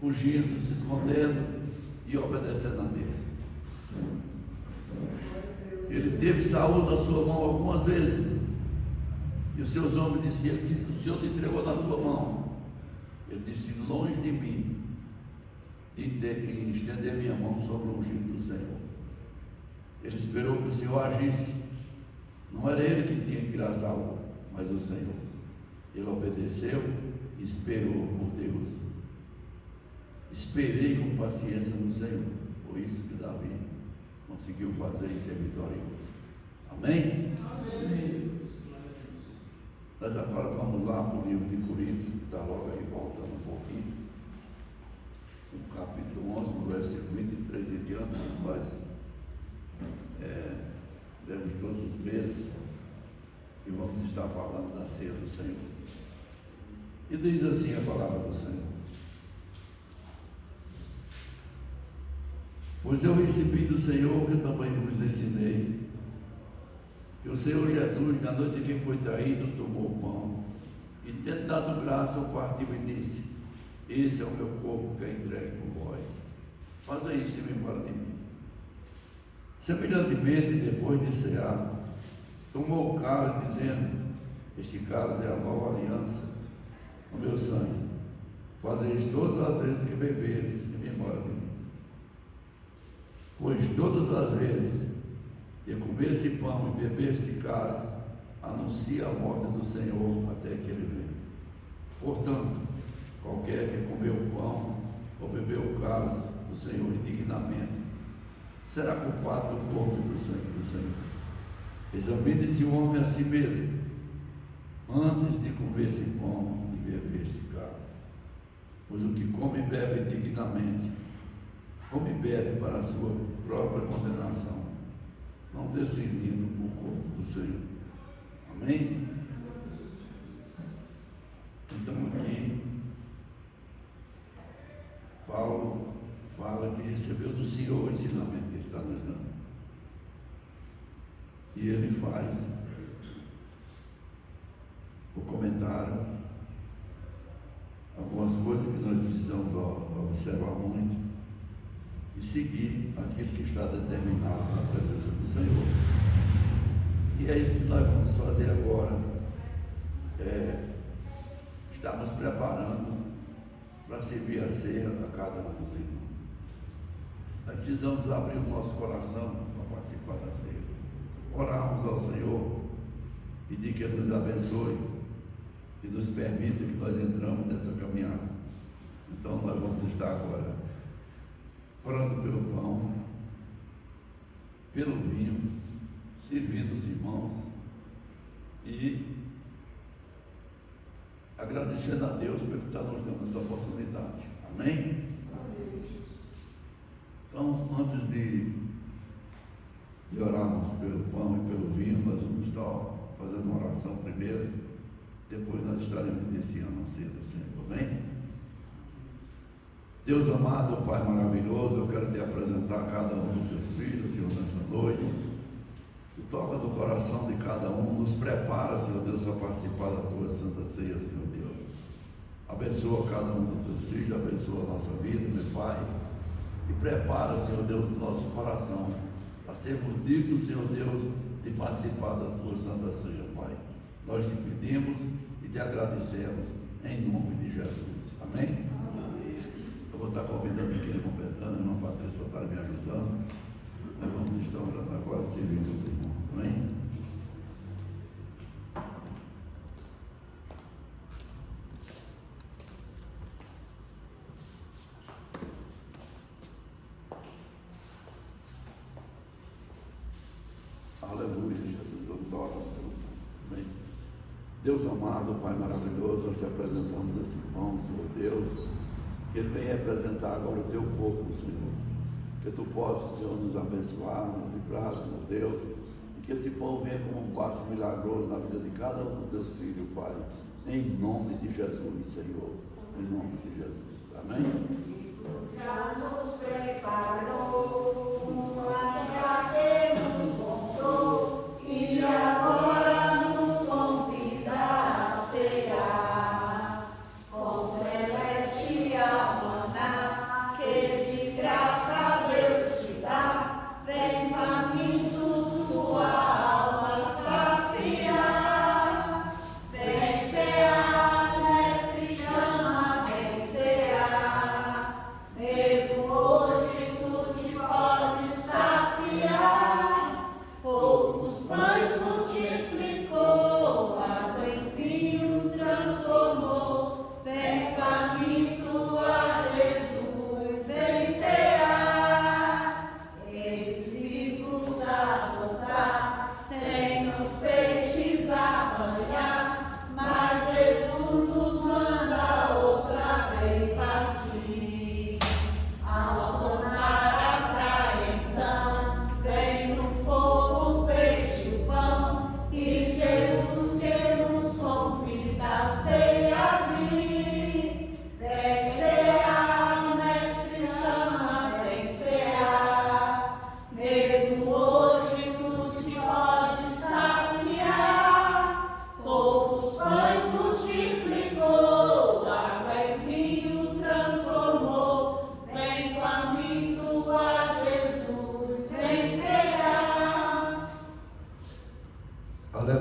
fugindo, se escondendo e obedecendo a Deus. Ele teve Saul na sua mão algumas vezes, e os seus homens diziam: o Senhor te entregou na tua mão. Ele disse: longe de mim e estender minha mão sobre o ungido do Senhor. Ele esperou que o Senhor agisse. Não era ele que tinha que tirar Saul, mas o Senhor. Ele obedeceu e esperou por Deus. Esperei com paciência no Senhor. Por isso que Davi conseguiu fazer e ser vitorioso. Amém? Amém. Nós agora vamos lá para o livro de Coríntios, que está logo aí voltando um pouquinho. No capítulo 11, no versículo 23 e diante, nós lemos todos os meses e vamos estar falando da ceia do Senhor. E diz assim a palavra do Senhor: pois eu recebi do Senhor que eu também vos ensinei, que o Senhor Jesus, na noite em que foi traído, tomou o pão e, tendo dado graça, o partiu e disse: esse é o meu corpo que é entregue por vós. Faça isso em memória de mim. Semelhantemente, depois de cear, tomou o cálice, dizendo: este cálice é a nova aliança no meu sangue. Fazeis todas as vezes que beberes em memória de mim. Pois todas as vezes que comer esse pão e beber este cálice, anuncia a morte do Senhor até que ele venha. Portanto, qualquer que comer o pão ou beber o cálice do Senhor indignamente, será culpado do corpo e do sangue do Senhor. Examine-se o homem a si mesmo, antes de comer esse pão e beber este cálice. Pois o que come e bebe indignamente, come e bebe para a sua própria condenação, não discernindo o corpo do Senhor. Amém? Então aqui Paulo fala que recebeu do Senhor o ensinamento que ele está nos dando. E ele faz o comentário, algumas coisas que nós precisamos observar muito e seguir aquilo que está determinado na presença do Senhor. E é isso que nós vamos fazer agora, estar nos preparando para servir a ceia a cada um dos irmãos. Nós precisamos abrir o nosso coração para participar da ceia, orarmos ao Senhor, pedir que Ele nos abençoe, que nos permita que nós entramos nessa caminhada. Então nós vamos estar agora orando pelo pão, pelo vinho, servindo os irmãos e agradecendo a Deus por estar nos dando essa oportunidade. Amém? Então, antes de orarmos pelo pão e pelo vinho, nós vamos estar fazendo uma oração primeiro, depois nós estaremos iniciando a ceia do Senhor. Amém? Deus amado, Pai maravilhoso, eu quero te apresentar cada um dos teus filhos, Senhor, nessa noite. Tu toca do coração de cada um, nos prepara, Senhor Deus, a participar da tua santa ceia, Senhor Deus. Abençoa cada um dos teus filhos, abençoa a nossa vida, meu Pai, e prepara, Senhor Deus, o nosso coração para sermos dignos, Senhor Deus, de participar da tua santa ceia, Pai. Nós te pedimos e te agradecemos em nome de Jesus. Amém? Eu vou estar convidando aqui a irmã Betânia, a irmã Patrícia, para estar me ajudando. Nós vamos estar orando agora, servindo os irmãos. Amém? Aleluia, Jesus, eu toco. Amém? Deus amado, Pai maravilhoso, nós te apresentamos esse pão, Senhor Deus, que ele vem representar agora o teu povo, Senhor. Que tu possa, Senhor, nos abençoar, nos livrar, Senhor Deus, e que esse pão venha como um passo milagroso na vida de cada um dos teus filhos, Pai, em nome de Jesus, Senhor, em nome de Jesus. Amém? Já nos preparou, já temos comprou, e agora nos convida a cear com celestial maná, que de graça Deus te dá, vem faminto tua alma saciar. Vem cear, mestre chama, vem cear, mesmo hoje tu te podes saciar, pouco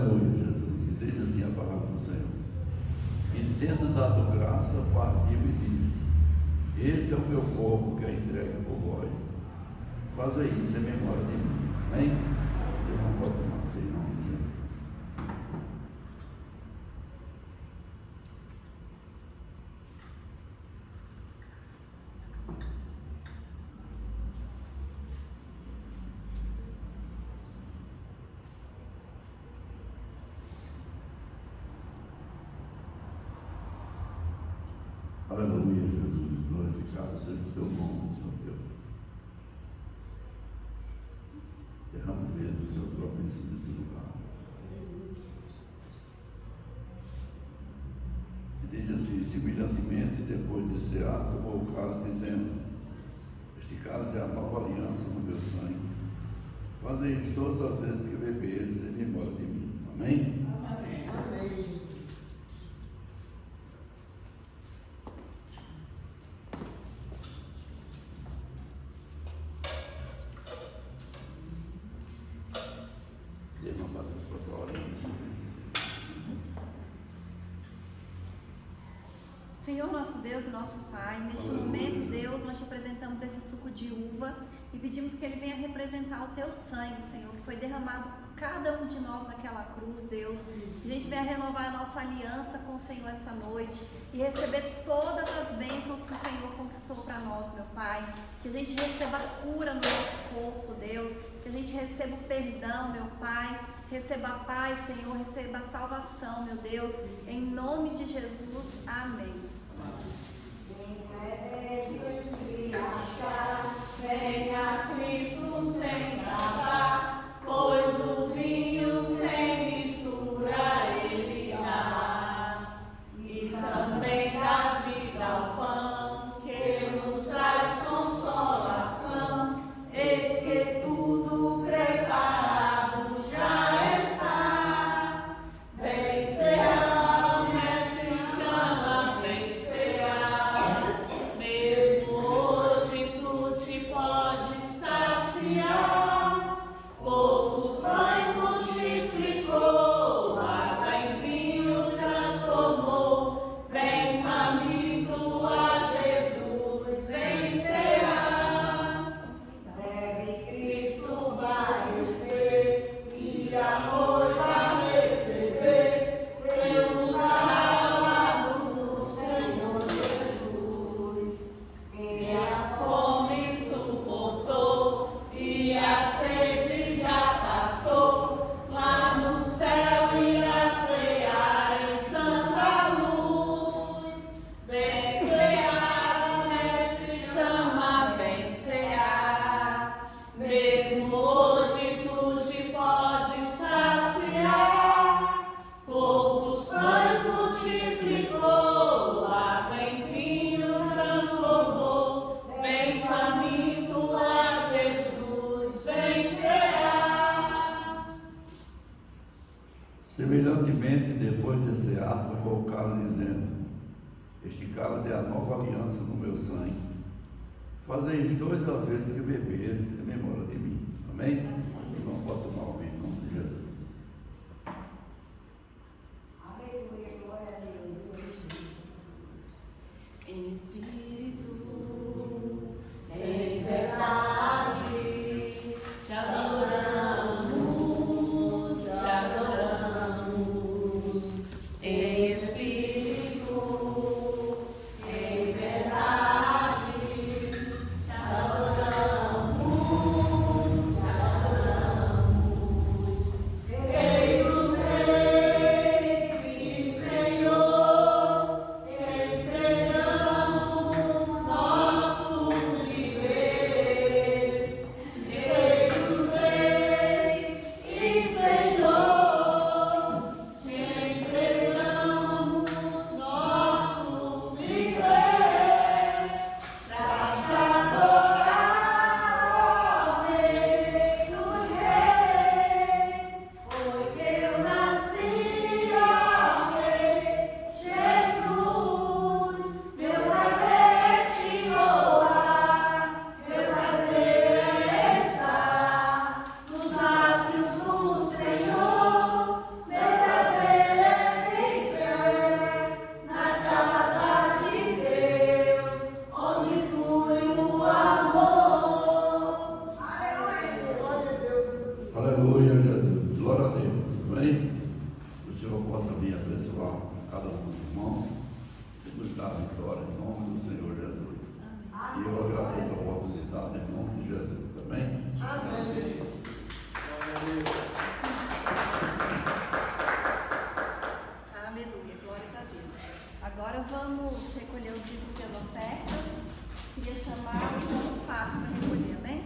Aleluia, Jesus. E diz assim a palavra do Senhor. E tendo dado graça, partiu e disse: esse é o meu povo que é entregue por vós. Fazei isso em memória de mim. Amém? Eu não posso tomar assim, não. Aleluia, Jesus, glorificado seja o teu nome, Senhor Deus. Derrama o medo do seu próprio nesse lugar. E diz assim, semelhantemente, depois desse ato, tomou o cálice, dizendo: este cálice é a nova aliança no meu sangue. Fazei isto todas as vezes que beberes em memória de mim. Amém? Amém. Amém. Senhor nosso Deus e nosso Pai, neste momento, Deus, nós te apresentamos esse suco de uva e pedimos que ele venha representar o teu sangue, Senhor, que foi derramado por cada um de nós naquela cruz, Deus. Que a gente venha renovar a nossa aliança com o Senhor essa noite e receber todas as bênçãos que o Senhor conquistou para nós, meu Pai. Que a gente receba cura no nosso corpo, Deus. Que a gente receba o perdão, meu Pai. Receba a paz, Senhor. Receba a salvação, meu Deus. Em nome de Jesus. Amém. Venha Cristo sem travar, pois o vinho sem mistura ele dá. E também dá vida ao pão, que nos traz consolação. Eis que tudo preparado já está. Vencerá, o Mestre chama, vencerá. Mesmo hoje tu te pode saciar. Poucos pães multiplicou, água em vinho transformou. Vem faminto a Jesus, vencerá. Deve Cristo vai descer e amor vai receber. Seu lugar ao lado do Senhor Jesus. E a fome suportou e a sede já passou. Lá no céu irá cear em santa luz. Vencerá, o Mestre chama, vencerá. Mesmo hoje tu te pode saciar. Poucos pães multiplicou, água em vinhos transformou. Bem faminto a Jesus vencerá. Semelhantemente, depois desse ato, tomou o cálice, dizendo: este cálice é a nova aliança no meu sangue. Fazei isto todas as vezes que beberes em memória de mim. Amém? Não pode tomar o vinho em nome de Jesus. Aleluia, glória a Deus. Em espírito, em verdade, te adoramos, te adoramos. Em espírito, em verdade, te adoramos, te adoramos. o Senhor possa vir abençoar cada um dos irmãos e nos dar vitória em nome do Senhor Jesus. E eu agradeço a oportunidade em nome de Jesus. Amém? Aleluia, glórias a Deus. Agora vamos recolher os dízimos e as ofertas. Queria chamar o irmão Fábio para recolher, amém?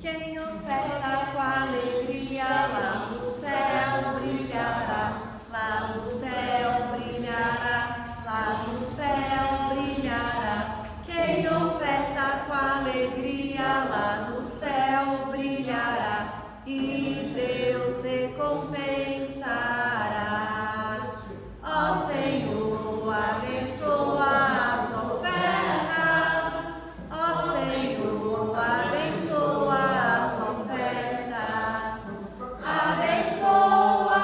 Quem oferta com alegria lá no céu brilhará, lá no céu brilhará, lá no céu brilhará. Quem oferta com alegria lá no céu brilhará, e Deus recompensará. Ó Senhor, abençoa as ofertas. Ó Senhor, abençoa as ofertas. Abençoa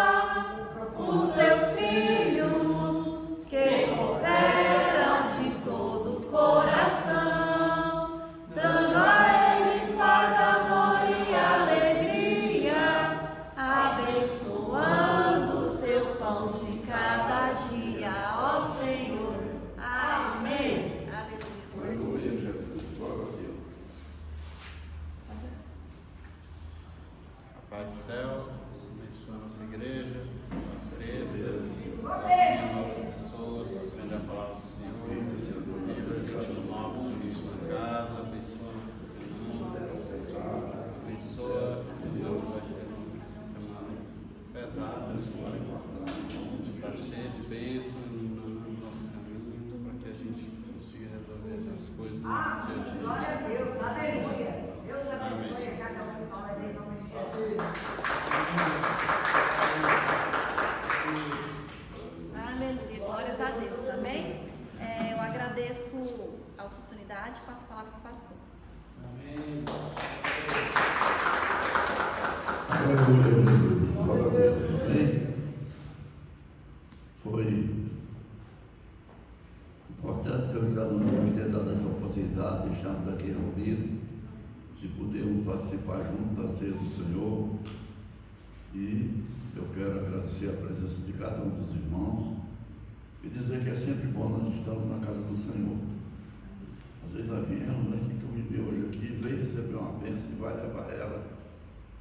os seus filhos que cooperam de todo o coração, dando a eles paz, amor e alegria, abençoando o seu pão de cada dia. Ó Senhor, amém. Aleluia. Aleluia, Jesus. Glória a Deus. A paz do céu, abençoa a nossa igreja, nossa igreja, nossas pessoas, aprender a palavra do Senhor, ajuda a gente no mal, na casa, abençoa nossa semana, abençoa essa semana que vai ser uma semana pesada, está cheia de bênção no nosso caminho, para que a gente consiga resolver as coisas no nosso dia a dia. Glória a Deus, aleluia. Deus abençoe a cada um de nós em nome de Jesus. Aleluia, glórias a Deus, amém? Eu agradeço a oportunidade, passo a palavra para o pastor. Aleluia, Jesus. Glória a Deus. Amém? Foi importante Deus nos ter dado essa oportunidade de estarmos aqui reunidos, de podermos participar junto da ceia do Senhor. E eu quero agradecer a presença de cada um dos irmãos e dizer que é sempre bom nós estarmos na casa do Senhor. Às vezes nós viemos aqui, que eu me vi hoje aqui, veio receber uma bênção e vai levar ela,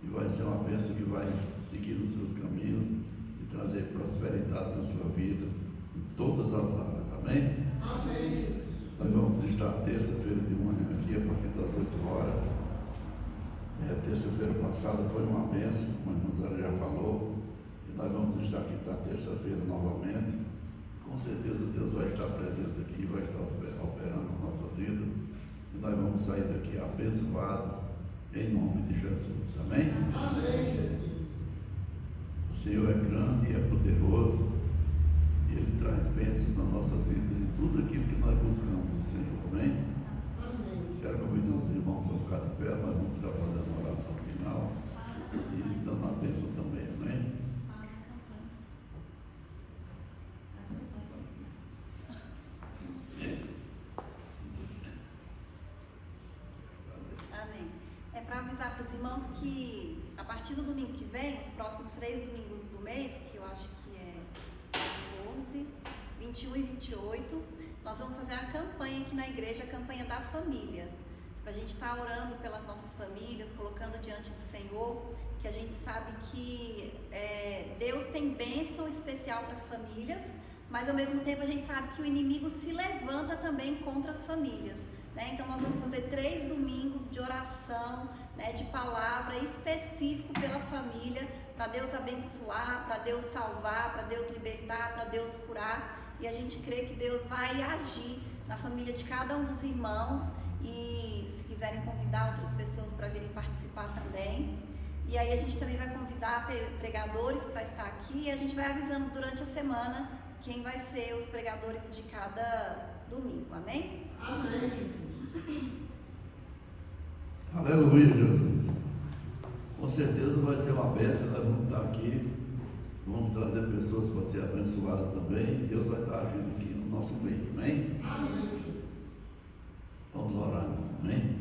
e vai ser uma bênção que vai seguir os seus caminhos e trazer prosperidade na sua vida, em todas as áreas. Amém? Amém. Nós vamos estar terça-feira de manhã aqui, a partir das 8 horas. Terça-feira passada foi uma bênção, como a irmã Zara já falou, e nós vamos estar aqui na terça-feira novamente. Com certeza Deus vai estar presente aqui, vai estar operando na nossa vida, e nós vamos sair daqui abençoados em nome de Jesus. Amém? Amém, Jesus. O Senhor é grande e é poderoso, e Ele traz bênçãos nas nossas vidas e tudo aquilo que nós buscamos do Senhor. Amém? Quero convidar os irmãos a ficar de pé, nós vamos estar fazendo uma oração final e dando a bênção também, amém? Amém. É para avisar para os irmãos que a partir do domingo que vem, os próximos 3 domingos do mês, que eu acho que é 14, 21 e 28, nós vamos fazer a campanha aqui na igreja, a campanha da família. Para a gente estar orando pelas nossas famílias, colocando diante do Senhor, que a gente sabe que Deus tem bênção especial para as famílias, mas ao mesmo tempo a gente sabe que o inimigo se levanta também contra as famílias, né? Então nós vamos fazer 3 domingos de oração, né, de palavra específico pela família, para Deus abençoar, para Deus salvar, para Deus libertar, para Deus curar. E a gente crê que Deus vai agir na família de cada um dos irmãos. E se quiserem convidar outras pessoas para virem participar também. E aí a gente também vai convidar pregadores para estar aqui. E a gente vai avisando durante a semana quem vai ser os pregadores de cada domingo. Amém? Amém, Jesus. Aleluia, Jesus. Com certeza vai ser uma bênção, nós vamos estar aqui Vamos trazer pessoas para ser abençoadas também. Deus vai estar agindo aqui no nosso meio, amém? Vamos orar, amém?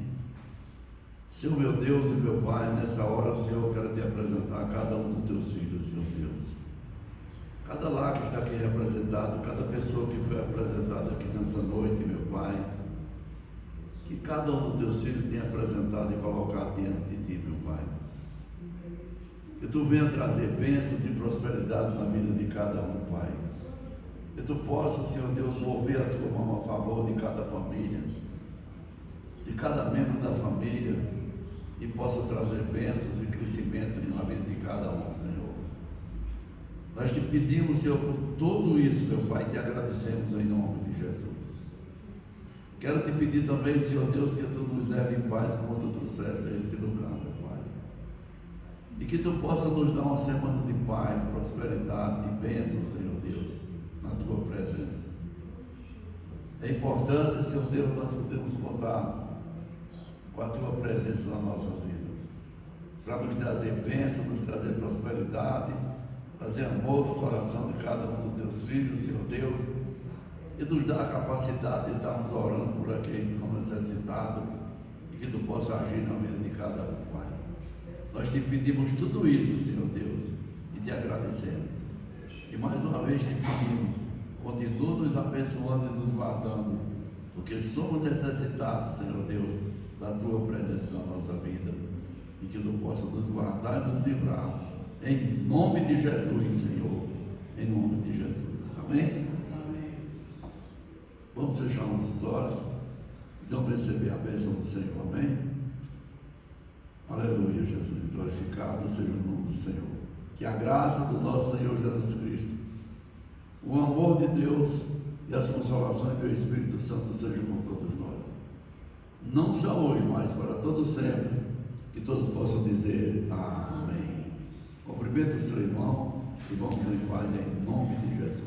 Senhor meu Deus e meu Pai, nessa hora, Senhor, eu quero te apresentar cada um dos teus filhos, Senhor Deus. Cada lar que está aqui representado, cada pessoa que foi apresentada aqui nessa noite, meu Pai, que cada um dos teus filhos tenha apresentado e colocado diante de ti, meu Pai. Que tu venha trazer bênçãos e prosperidade na vida de cada um, Pai. Que tu possa, Senhor Deus, mover a tua mão a favor de cada família, de cada membro da família, e possa trazer bênçãos e crescimento na vida de cada um, Senhor. Nós te pedimos, Senhor, por tudo isso, meu Pai, e te agradecemos em nome de Jesus. Quero te pedir também, Senhor Deus, que tu nos leve em paz como tu trouxeste a esse lugar, meu Pai. E que tu possa nos dar uma semana de paz, de prosperidade, de bênção, Senhor Deus, na tua presença. É importante, Senhor Deus, nós podemos contar com a tua presença nas nossas vidas, para nos trazer bênção, nos trazer prosperidade, trazer amor no coração de cada um dos teus filhos, Senhor Deus, e nos dar a capacidade de estarmos orando por aqueles que são necessitados, e que tu possa agir na vida de cada um, Pai. Nós te pedimos tudo isso, Senhor Deus, e te agradecemos. E mais uma vez te pedimos, continua nos abençoando e nos guardando, porque somos necessitados, Senhor Deus, da tua presença na nossa vida, e que tu possa nos guardar e nos livrar, em nome de Jesus, Senhor, em nome de Jesus, amém? Vamos fechar nossos olhos, vamos receber a bênção do Senhor, amém? Aleluia, Jesus, glorificado seja o nome do Senhor. Que a graça do nosso Senhor Jesus Cristo, o amor de Deus e as consolações do Espírito Santo sejam com todos nós, não só hoje, mas para todo sempre, que todos possam dizer amém. Cumprimento o seu irmão e vamos em paz em nome de Jesus.